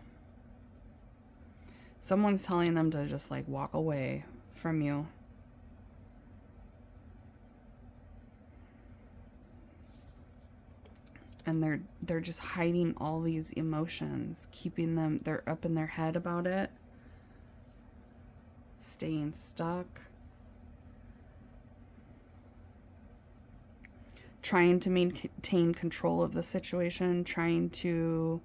Someone's telling them to just like walk away from you. And they're just hiding all these emotions, keeping them, they're up in their head about it, staying stuck, trying to maintain control of the situation, trying to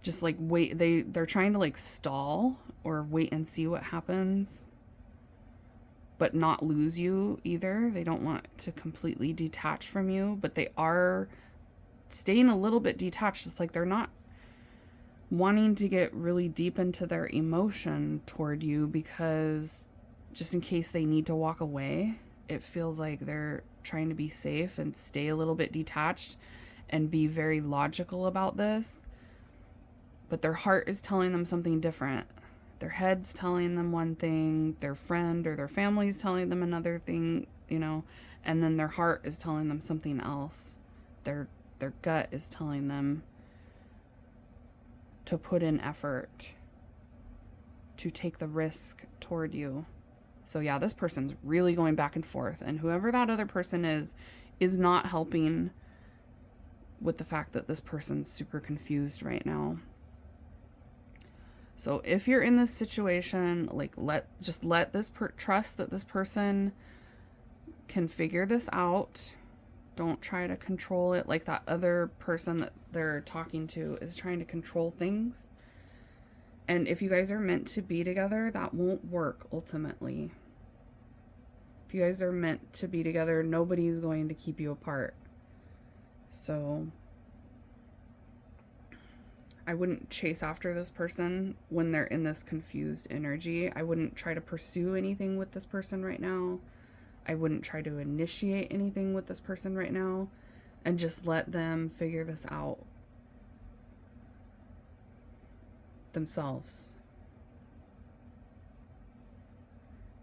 just like wait. They're trying to like stall or wait and see what happens, but not lose you either. They don't want to completely detach from you, but they are staying a little bit detached. It's like they're not wanting to get really deep into their emotion toward you, because just in case they need to walk away, it feels like they're trying to be safe and stay a little bit detached and be very logical about this. But their heart is telling them something different. Their head's telling them one thing, their friend or their family's telling them another thing, you know, and then their heart is telling them something else. Their gut is telling them to put in effort, to take the risk toward you. So yeah, this person's really going back and forth, and whoever that other person is not helping with the fact that this person's super confused right now. So if you're in this situation, like let this trust that this person can figure this out. Don't try to control it like that other person that they're talking to is trying to control things. And if you guys are meant to be together, that won't work ultimately. If you guys are meant to be together, nobody's going to keep you apart. So I wouldn't chase after this person when they're in this confused energy. I wouldn't try to pursue anything with this person right now. I wouldn't try to initiate anything with this person right now, and just let them figure this out themselves.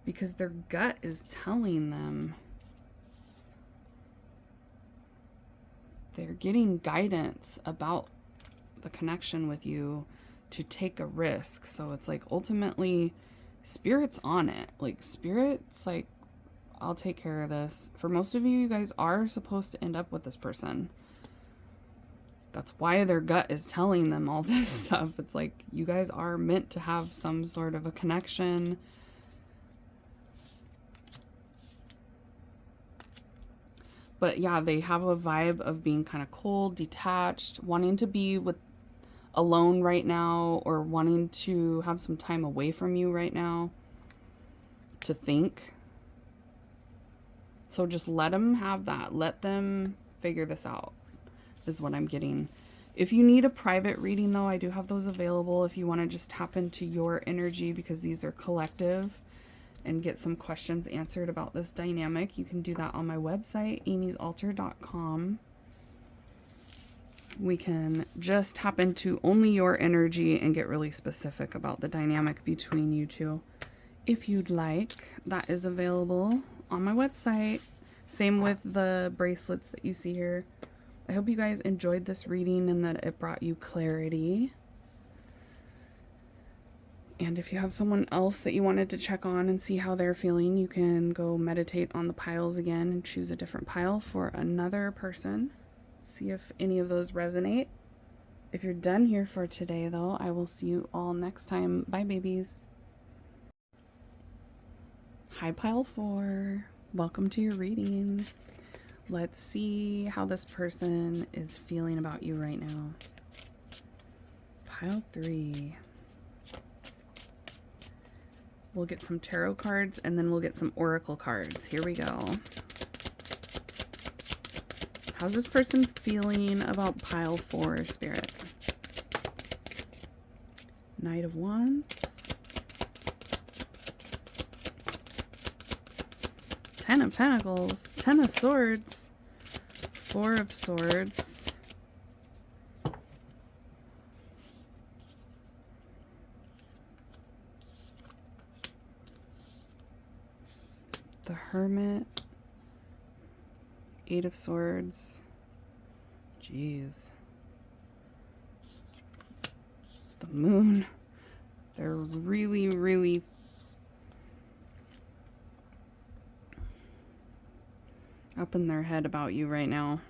Because their gut is telling them. They're getting guidance about the connection with you to take a risk. So it's like ultimately Spirit's on it. Like Spirit's like, I'll take care of this. For most of you, you guys are supposed to end up with this person. That's why their gut is telling them all this stuff. It's like you guys are meant to have some sort of a connection. But yeah, they have a vibe of being kind of cold, detached, wanting to be alone right now, or wanting to have some time away from you right now to think. So just let them have that. Let them figure this out, is what I'm getting. If you need a private reading, though, I do have those available if you want to just tap into your energy, because these are collective, and get some questions answered about this dynamic. You can do that on my website, amysalter.com. We can just tap into only your energy and get really specific about the dynamic between you two. If you'd like, that is available on my website. Same with the bracelets that you see here. I hope you guys enjoyed this reading and that it brought you clarity. And if you have someone else that you wanted to check on and see how they're feeling, you can go meditate on the piles again and choose a different pile for another person. See if any of those resonate. If you're done here for today, though, I will see you all next time. Bye, babies. Hi, pile 4. Welcome to your reading. Let's see how this person is feeling about you right now. Pile 3. We'll get some tarot cards and then we'll get some oracle cards. Here we go. How's this person feeling about pile 4, Spirit? Knight of Wands. 10 of Pentacles. 10 of Swords. 4 of Swords. The Hermit. 8 of Swords. Jeez. The Moon. They're really up in their head about you right now.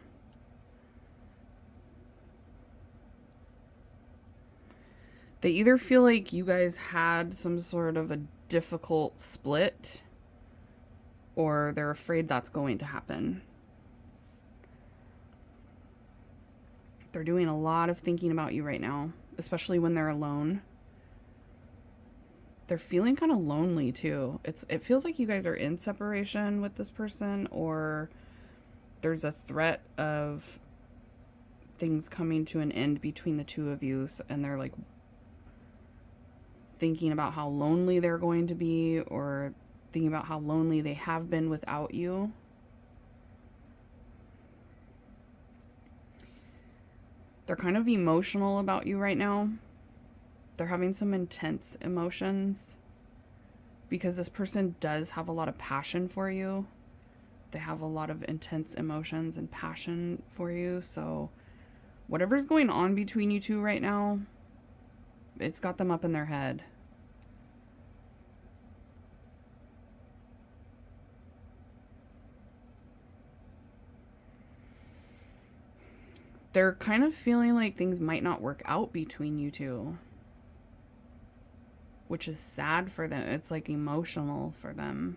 They either feel like you guys had some sort of a difficult split, or they're afraid that's going to happen. They're doing a lot of thinking about you right now, especially when they're alone. They're feeling kind of lonely too. It feels like you guys are in separation with this person, or there's a threat of things coming to an end between the two of you, and they're like thinking about how lonely they're going to be, or thinking about how lonely they have been without you. They're kind of emotional about you right now. They're having some intense emotions because this person does have a lot of passion for you. They have a lot of intense emotions and passion for you. So whatever's going on between you two right now, it's got them up in their head. They're kind of feeling like things might not work out between you two, which is sad for them. It's like emotional for them.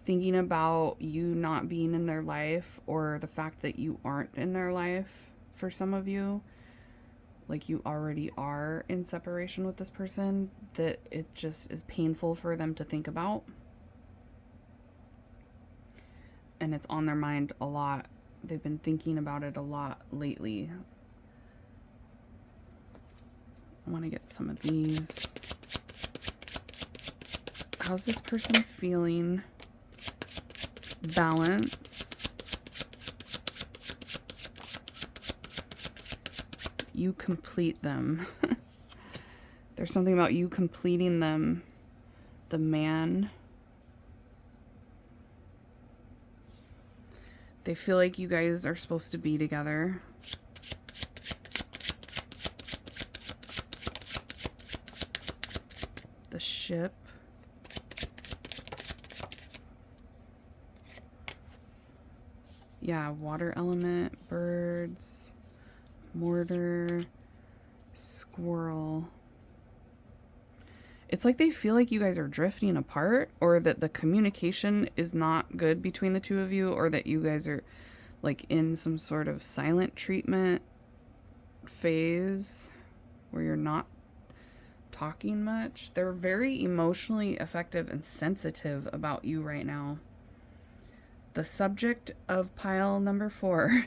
Thinking about you not being in their life, or the fact that you aren't in their life for some of you, like you already are in separation with this person, that it just is painful for them to think about. And it's on their mind a lot. They've been thinking about it a lot lately. I want to get some of these. How's this person feeling? Balance. You complete them. There's something about you completing them. The Man. They feel like you guys are supposed to be together. The Ship. Yeah, water element, birds, mortar, squirrel. It's like they feel like you guys are drifting apart, or that the communication is not good between the two of you, or that you guys are like in some sort of silent treatment phase where you're not talking much. They're very emotionally affective and sensitive about you right now. The subject of pile number 4.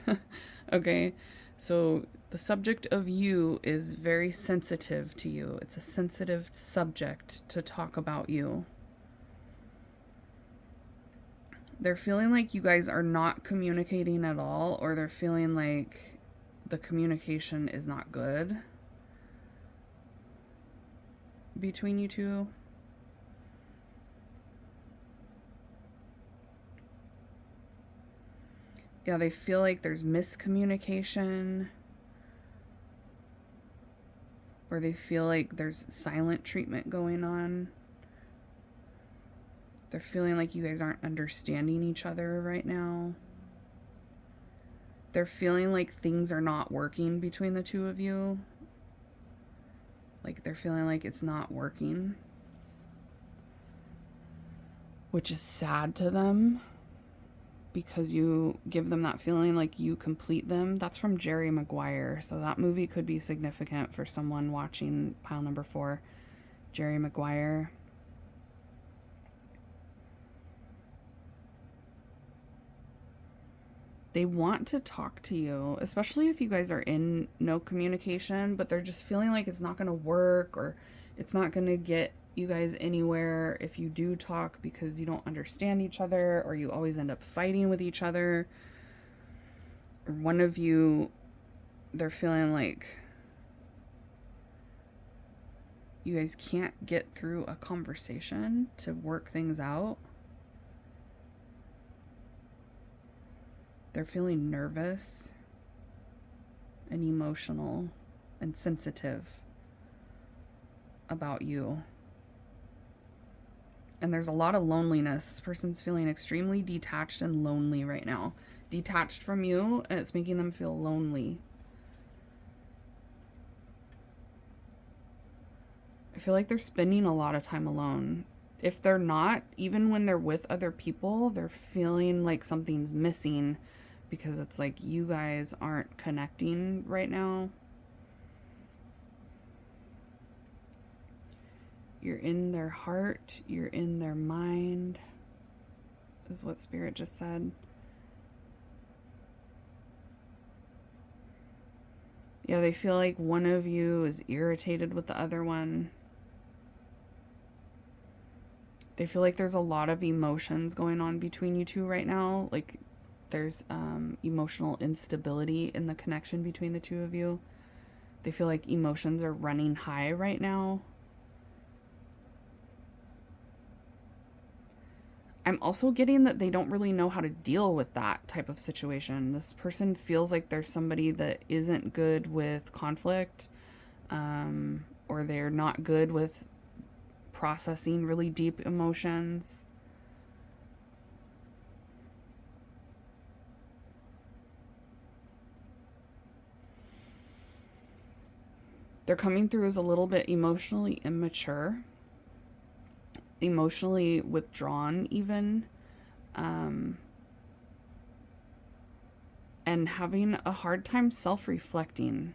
Okay, so the subject of you is very sensitive to you. It's a sensitive subject to talk about you. They're feeling like you guys are not communicating at all, or they're feeling like the communication is not good between you two. Yeah, they feel like there's miscommunication, or they feel like there's silent treatment going on. They're feeling like you guys aren't understanding each other right now. They're feeling like things are not working between the two of you. Like they're feeling like it's not working, which is sad to them. because you give them that feeling like you complete them. That's from Jerry Maguire. So that movie could be significant for someone watching pile number 4, Jerry Maguire. They want to talk to you, especially if you guys are in no communication, but they're just feeling like it's not going to work, or it's not going to get you guys anywhere if you do talk, because you don't understand each other, or you always end up fighting with each other. Or one of you, they're feeling like you guys can't get through a conversation to work things out. They're feeling nervous and emotional and sensitive about you. And there's a lot of loneliness. This person's feeling extremely detached and lonely right now. Detached from you, and it's making them feel lonely. I feel like they're spending a lot of time alone. If they're not, even when they're with other people, they're feeling like something's missing, because it's like you guys aren't connecting right now. You're in their heart, you're in their mind, is what Spirit just said. Yeah, they feel like one of you is irritated with the other one. They feel like there's a lot of emotions going on between you two right now. Like there's emotional instability in the connection between the two of you. They feel like emotions are running high right now. I'm also getting that they don't really know how to deal with that type of situation. This person feels like there's somebody that isn't good with conflict, or they're not good with processing really deep emotions. They're coming through as a little bit emotionally immature, emotionally withdrawn even, and having a hard time self-reflecting.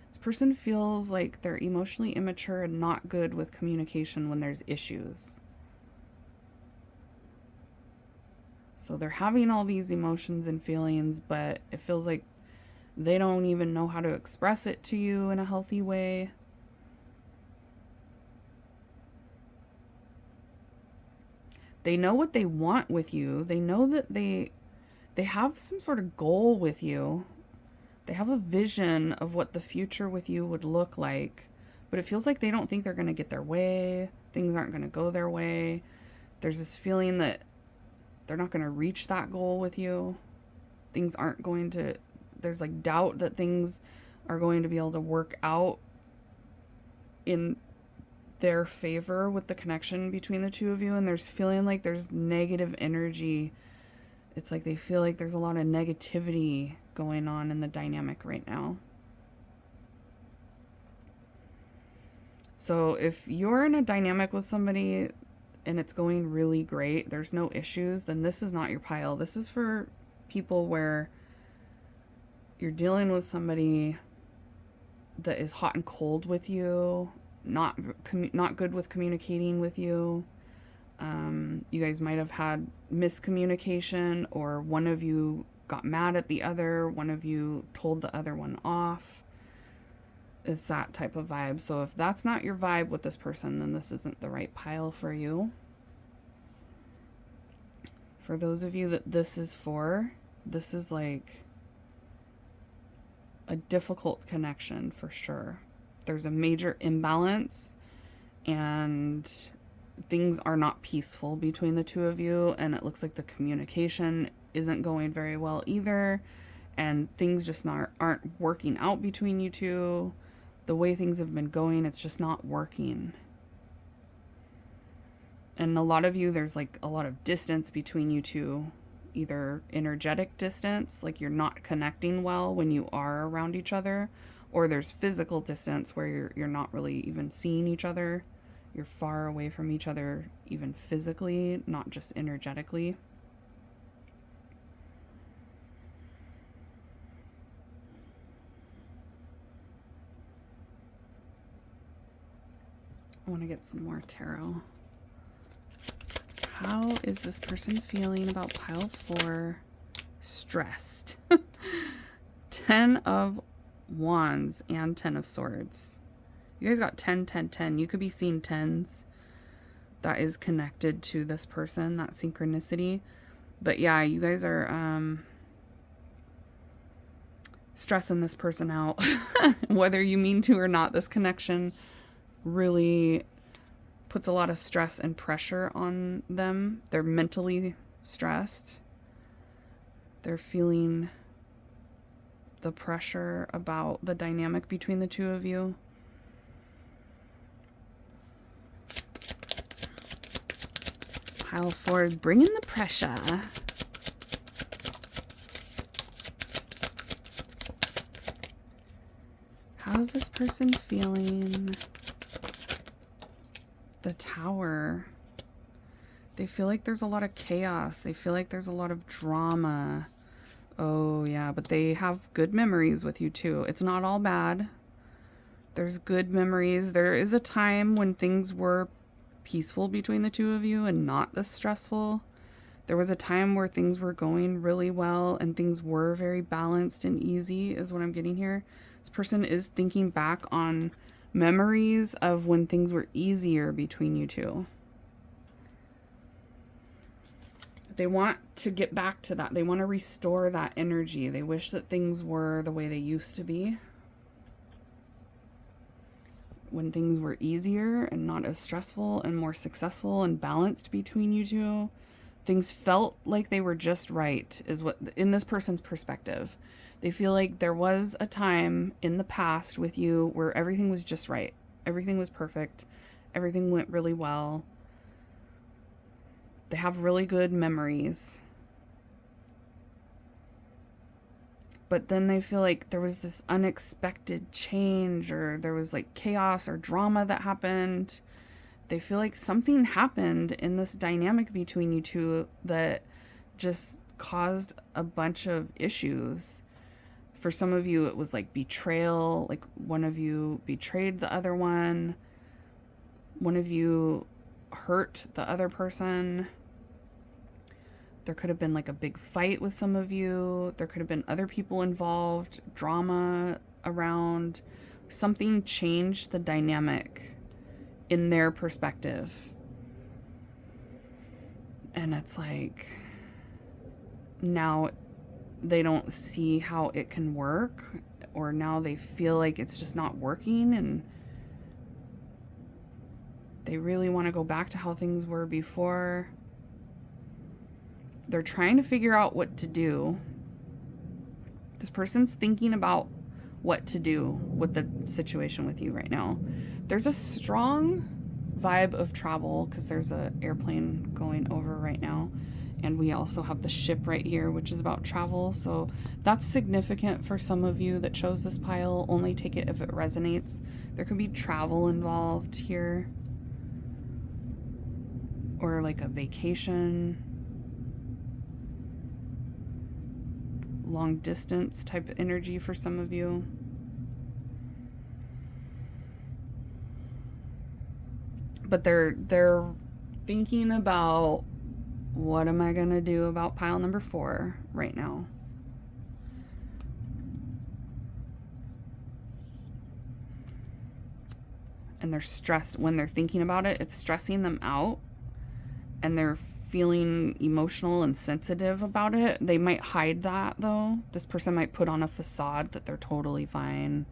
This person feels like they're emotionally immature and not good with communication when there's issues. So they're having all these emotions and feelings, but it feels like they don't even know how to express it to you in a healthy way. They know what they want with you. They know that they have some sort of goal with you. They have a vision of what the future with you would look like, but it feels like they don't think they're going to get their way. Things aren't going to go their way. There's this feeling that they're not going to reach that goal with you. Things aren't going to, there's like doubt that things are going to be able to work out in their favor with the connection between the two of you. And there's feeling like there's negative energy. It's like they feel like there's a lot of negativity going on in the dynamic right now. So if you're in a dynamic with somebody and it's going really great, there's no issues, then this is not your pile. This is for people where you're dealing with somebody that is hot and cold with you, not good with communicating with you. You guys might have had miscommunication, or one of you got mad at the other, one of you told the other one off. It's that type of vibe. So if that's not your vibe with this person, then this isn't the right pile for you. For those of you that this is for, this is like a difficult connection for sure. There's a major imbalance and things are not peaceful between the two of you, and it looks like the communication isn't going very well either, and things just aren't working out between you two. The way things have been going, it's just not working. And a lot of you, there's like a lot of distance between you two, either energetic distance, like you're not connecting well when you are around each other, or there's physical distance where you're not really even seeing each other You're far away from each other, even physically, not just energetically. I want to get some more tarot. How is this person feeling about pile 4? Stressed. 10 of Wands and 10 of Swords. You guys got 10, 10, 10. You could be seeing 10s. That is connected to this person, that synchronicity. But yeah, you guys are stressing this person out. Whether you mean to or not, this connection really puts a lot of stress and pressure on them. They're mentally stressed. They're feeling the pressure about the dynamic between the two of you. Pile 4, bring in the pressure. How's this person feeling? The Tower. They feel like there's a lot of chaos. They feel like there's a lot of drama. Oh yeah, but they have good memories with you too. It's not all bad. There's good memories. There is a time when things were peaceful between the two of you and not this stressful. There was a time where things were going really well and things were very balanced and easy, is what I'm getting here. This person is thinking back on memories of when things were easier between you two. They want to get back to that. They want to restore that energy. They wish that things were the way they used to be, when things were easier and not as stressful and more successful and balanced between you two. Things felt like they were just right, is what, in this person's perspective. They feel like there was a time in the past with you where everything was just right. Everything was perfect. Everything went really well. They have really good memories. But then they feel like there was this unexpected change, or there was like chaos or drama that happened. They feel like something happened in this dynamic between you two that just caused a bunch of issues. For some of you, it was like betrayal, like one of you betrayed the other one. One of you hurt the other person. There could have been like a big fight with some of you. There could have been other people involved, drama around. Something changed the dynamic in their perspective. And it's like, now they don't see how it can work, or now they feel like it's just not working, and they really want to go back to how things were before. They're trying to figure out what to do. This person's thinking about what to do with the situation with you right now. There's a strong vibe of travel because there's an airplane going over right now. And we also have the ship right here, which is about travel. So that's significant for some of you that chose this pile. Only take it if it resonates. There could be travel involved here. Or like a vacation. Long distance type of energy for some of you. But they're thinking about, what am I gonna do about pile number 4 right now? And they're stressed when they're thinking about it. It's stressing them out, and they're feeling emotional and sensitive about it. They might hide that though. This person might put on a facade that they're totally fine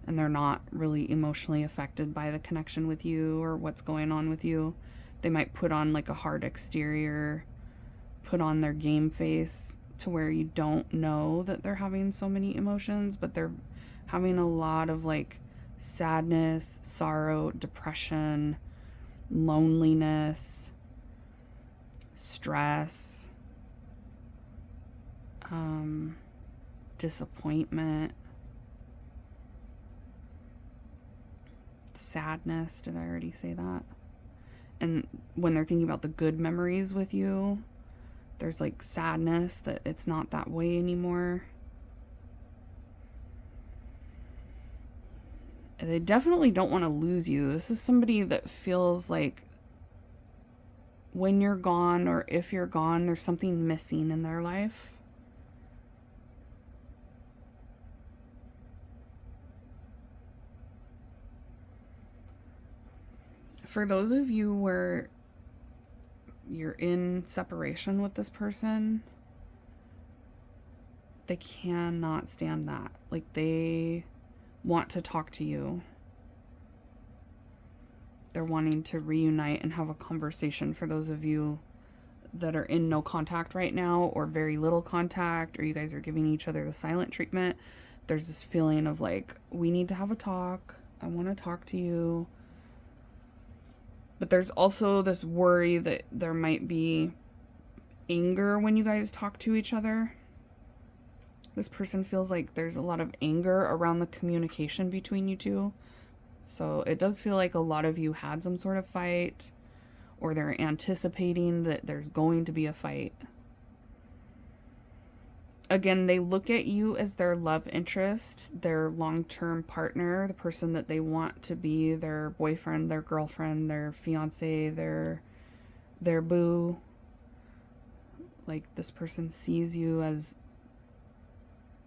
and they're not really emotionally affected by the connection with you or what's going on with you. They might put on like a hard exterior, put on their game face to where you don't know that they're having so many emotions, but they're having a lot of like sadness, sorrow, depression, loneliness, stress, disappointment, sadness. Did I already say that? And when they're thinking about the good memories with you, there's like sadness that it's not that way anymore. They definitely don't want to lose you. This is somebody that feels like when you're gone, or if you're gone, there's something missing in their life. For those of you where you're in separation with this person, they cannot stand that. Like, they want to talk to you. They're wanting to reunite and have a conversation. For those of you that are in no contact right now, or very little contact, or you guys are giving each other the silent treatment, there's this feeling of like, we need to have a talk. I want to talk to you. But there's also this worry that there might be anger when you guys talk to each other. This person feels like there's a lot of anger around the communication between you two. So it does feel like a lot of you had some sort of fight, or they're anticipating that there's going to be a fight. Again, they look at you as their love interest, their long-term partner, the person that they want to be their boyfriend, their girlfriend, their fiance, their boo. Like, this person sees you as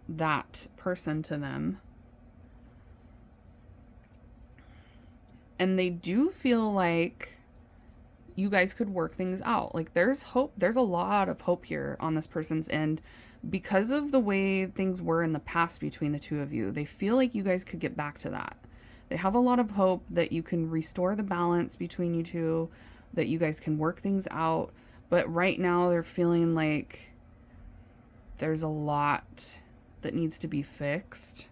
that person to them. And they do feel like you guys could work things out. Like, there's hope. There's a lot of hope here on this person's end because of the way things were in the past between the two of you. They feel like you guys could get back to that. They have a lot of hope that you can restore the balance between you two, that you guys can work things out. But right now they're feeling like there's a lot that needs to be fixed,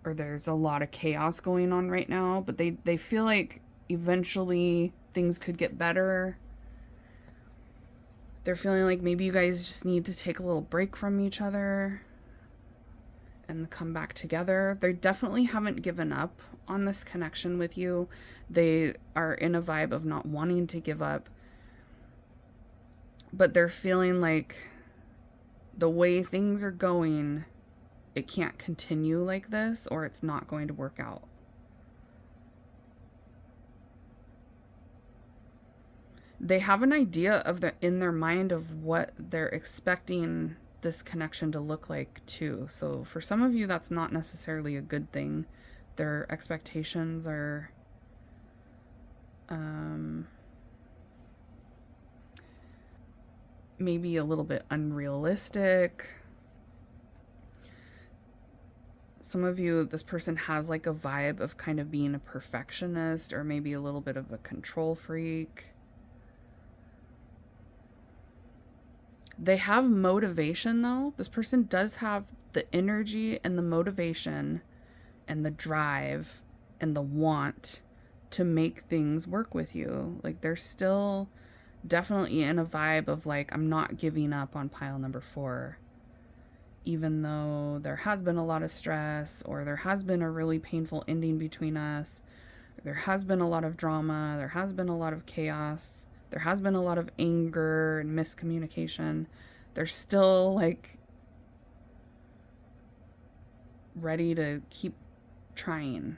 or there's a lot of chaos going on right now, but they feel like eventually things could get better. They're feeling like maybe you guys just need to take a little break from each other and come back together. They definitely haven't given up on this connection with you. They are in a vibe of not wanting to give up, but they're feeling like the way things are going, it can't continue like this, or it's not going to work out. They have an idea in their mind of what they're expecting this connection to look like too. So for some of you, that's not necessarily a good thing. Their expectations are maybe a little bit unrealistic. Some of you, this person has like a vibe of kind of being a perfectionist, or maybe a little bit of a control freak. They have motivation though. This person does have the energy and the motivation and the drive and the want to make things work with you. Like, they're still definitely in a vibe of like, I'm not giving up on pile number 4. Even though there has been a lot of stress, or there has been a really painful ending between us, there has been a lot of drama, there has been a lot of chaos, there has been a lot of anger and miscommunication, they're still like ready to keep trying.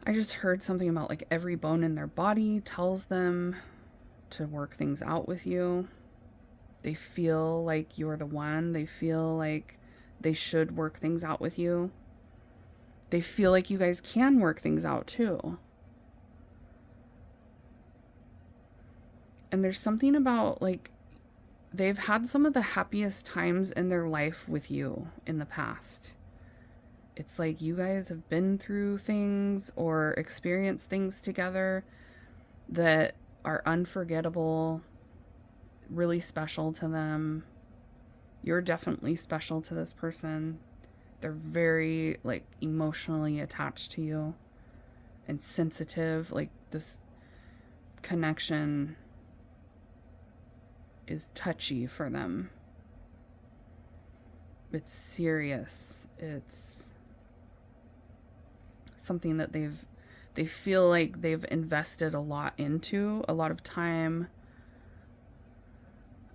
I just heard something about like every bone in their body tells them to work things out with you. They feel like you're the one. They feel like they should work things out with you. They feel like you guys can work things out too. And there's something about like, they've had some of the happiest times in their life with you in the past. It's like you guys have been through things or experienced things together that are unforgettable, really special to them. You're definitely special to this person. They're very like emotionally attached to you and sensitive. Like, this connection is touchy for them. It's serious. It's something that they feel like they've invested a lot into, a lot of time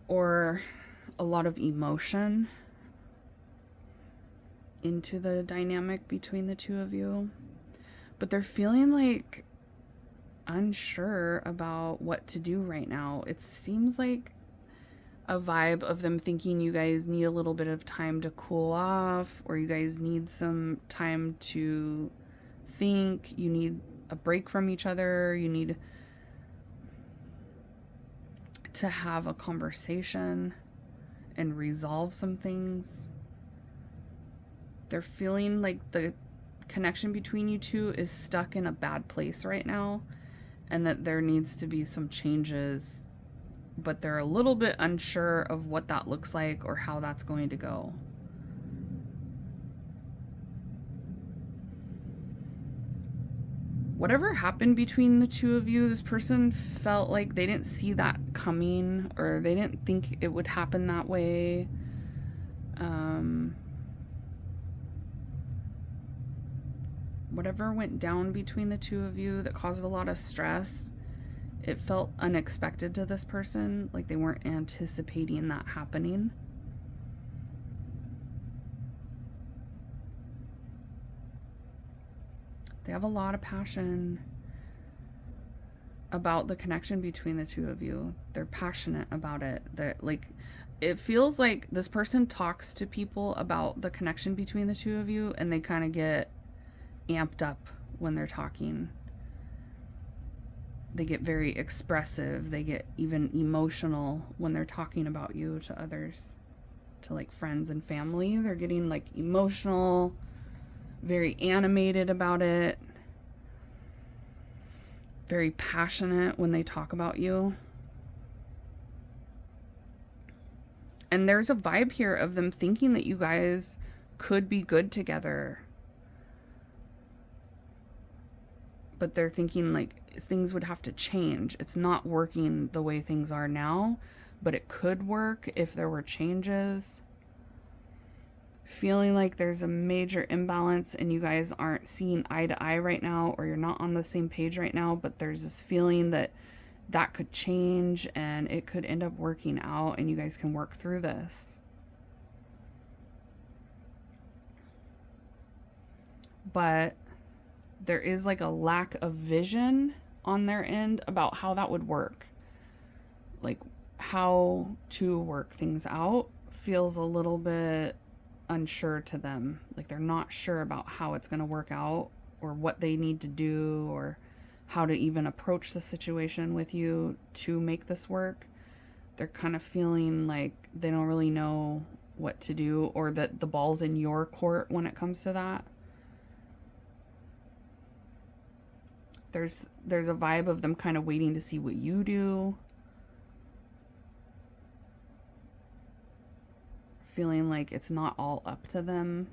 or a lot of emotion into the dynamic between the two of you. But they're feeling like unsure about what to do right now. It seems like a vibe of them thinking you guys need a little bit of time to cool off, or you guys need some time to think, you need a break from each other, you need to have a conversation and resolve some things. They're feeling like the connection between you two is stuck in a bad place right now, and that there needs to be some changes, but they're a little bit unsure of what that looks like or how that's going to go. Whatever happened between the two of you, this person felt like they didn't see that coming, or they didn't think it would happen that way. Whatever went down between the two of you that caused a lot of stress, it felt unexpected to this person, like they weren't anticipating that happening. They have a lot of passion about the connection between the two of you. They're passionate about it. They're like, it feels like this person talks to people about the connection between the two of you, and they kind of get amped up when they're talking. They get very expressive. They get even emotional when they're talking about you to others, to like friends and family. They're getting like emotional, very animated about it, very passionate when they talk about you. And there's a vibe here of them thinking that you guys could be good together. But they're thinking like things would have to change. It's not working the way things are now, but it could work if there were changes. Feeling like there's a major imbalance and you guys aren't seeing eye to eye right now, or you're not on the same page right now, but there's this feeling that that could change and it could end up working out and you guys can work through this. But there is like a lack of vision on their end about how that would work. Like how to work things out feels a little bit unsure to them. Like they're not sure about how it's going to work out, or what they need to do, or how to even approach the situation with you to make this work. They're kind of feeling like they don't really know what to do, or that the ball's in your court when it comes to that. There's a vibe of them kind of waiting to see what you do. Feeling like it's not all up to them.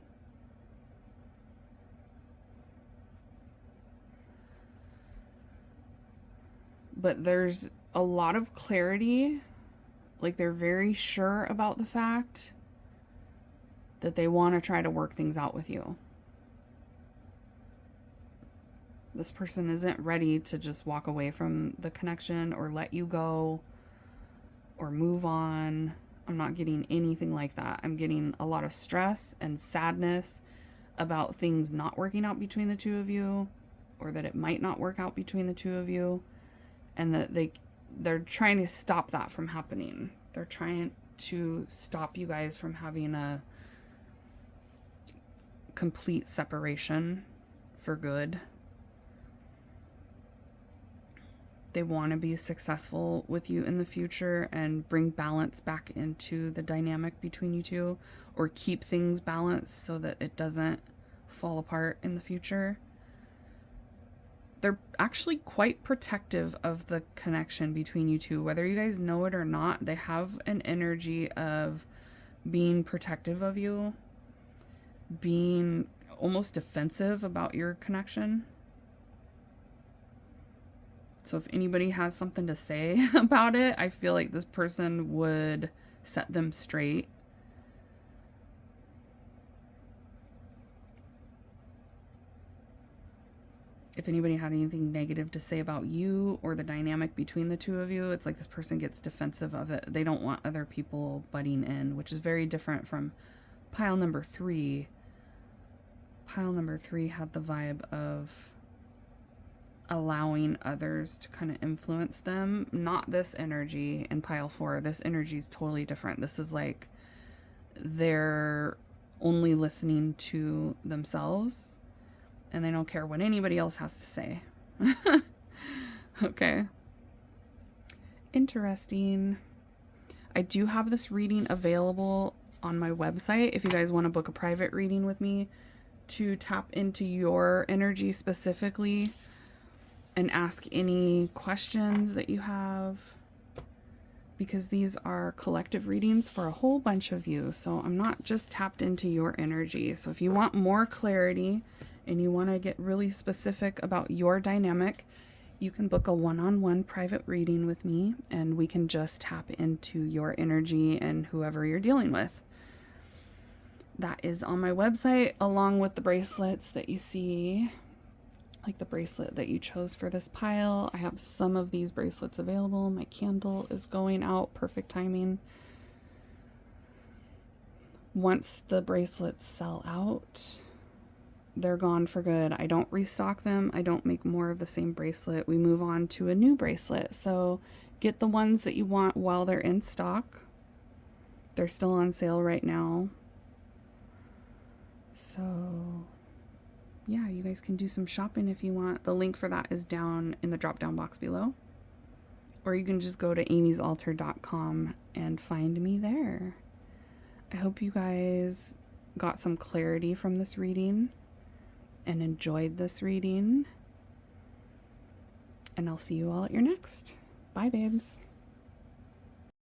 But there's a lot of clarity. Like they're very sure about the fact that they want to try to work things out with you. This person isn't ready to just walk away from the connection or let you go or move on. I'm not getting anything like that. I'm getting a lot of stress and sadness about things not working out between the two of you, or that it might not work out between the two of you, and that they're trying to stop that from happening. They're trying to stop you guys from having a complete separation for good. They want to be successful with you in the future and bring balance back into the dynamic between you two, or keep things balanced so that it doesn't fall apart in the future. They're actually quite protective of the connection between you two, whether you guys know it or not. They have an energy of being protective of you, being almost defensive about your connection. So if anybody has something to say about it, I feel like this person would set them straight. if anybody had anything negative to say about you or the dynamic between the two of you, it's like this person gets defensive of it. They don't want other people butting in, which is very different from pile number 3. Pile number 3 had the vibe of allowing others to kind of influence them. Not this energy in pile 4. This energy is totally different. This is like they're only listening to themselves and they don't care what anybody else has to say. Okay. Interesting. I do have this reading available on my website if you guys want to book a private reading with me to tap into your energy specifically and ask any questions that you have, because these are collective readings for a whole bunch of you. So I'm not just tapped into your energy. So if you want more clarity and you want to get really specific about your dynamic, you can book a one-on-one private reading with me and we can just tap into your energy and whoever you're dealing with. That is on my website, along with the bracelets that you see, like the bracelet that you chose for this pile. I have some of these bracelets available. My candle is going out, perfect timing. Once the bracelets sell out, they're gone for good. I don't restock them. I don't make more of the same bracelet. We move on to a new bracelet. So get the ones that you want while they're in stock. They're still on sale right now. So yeah, you guys can do some shopping if you want. The link for that is down in the drop down box below. Or you can just go to amysaltar.com and find me there. I hope you guys got some clarity from this reading and enjoyed this reading. And I'll see you all at your next. Bye, babes.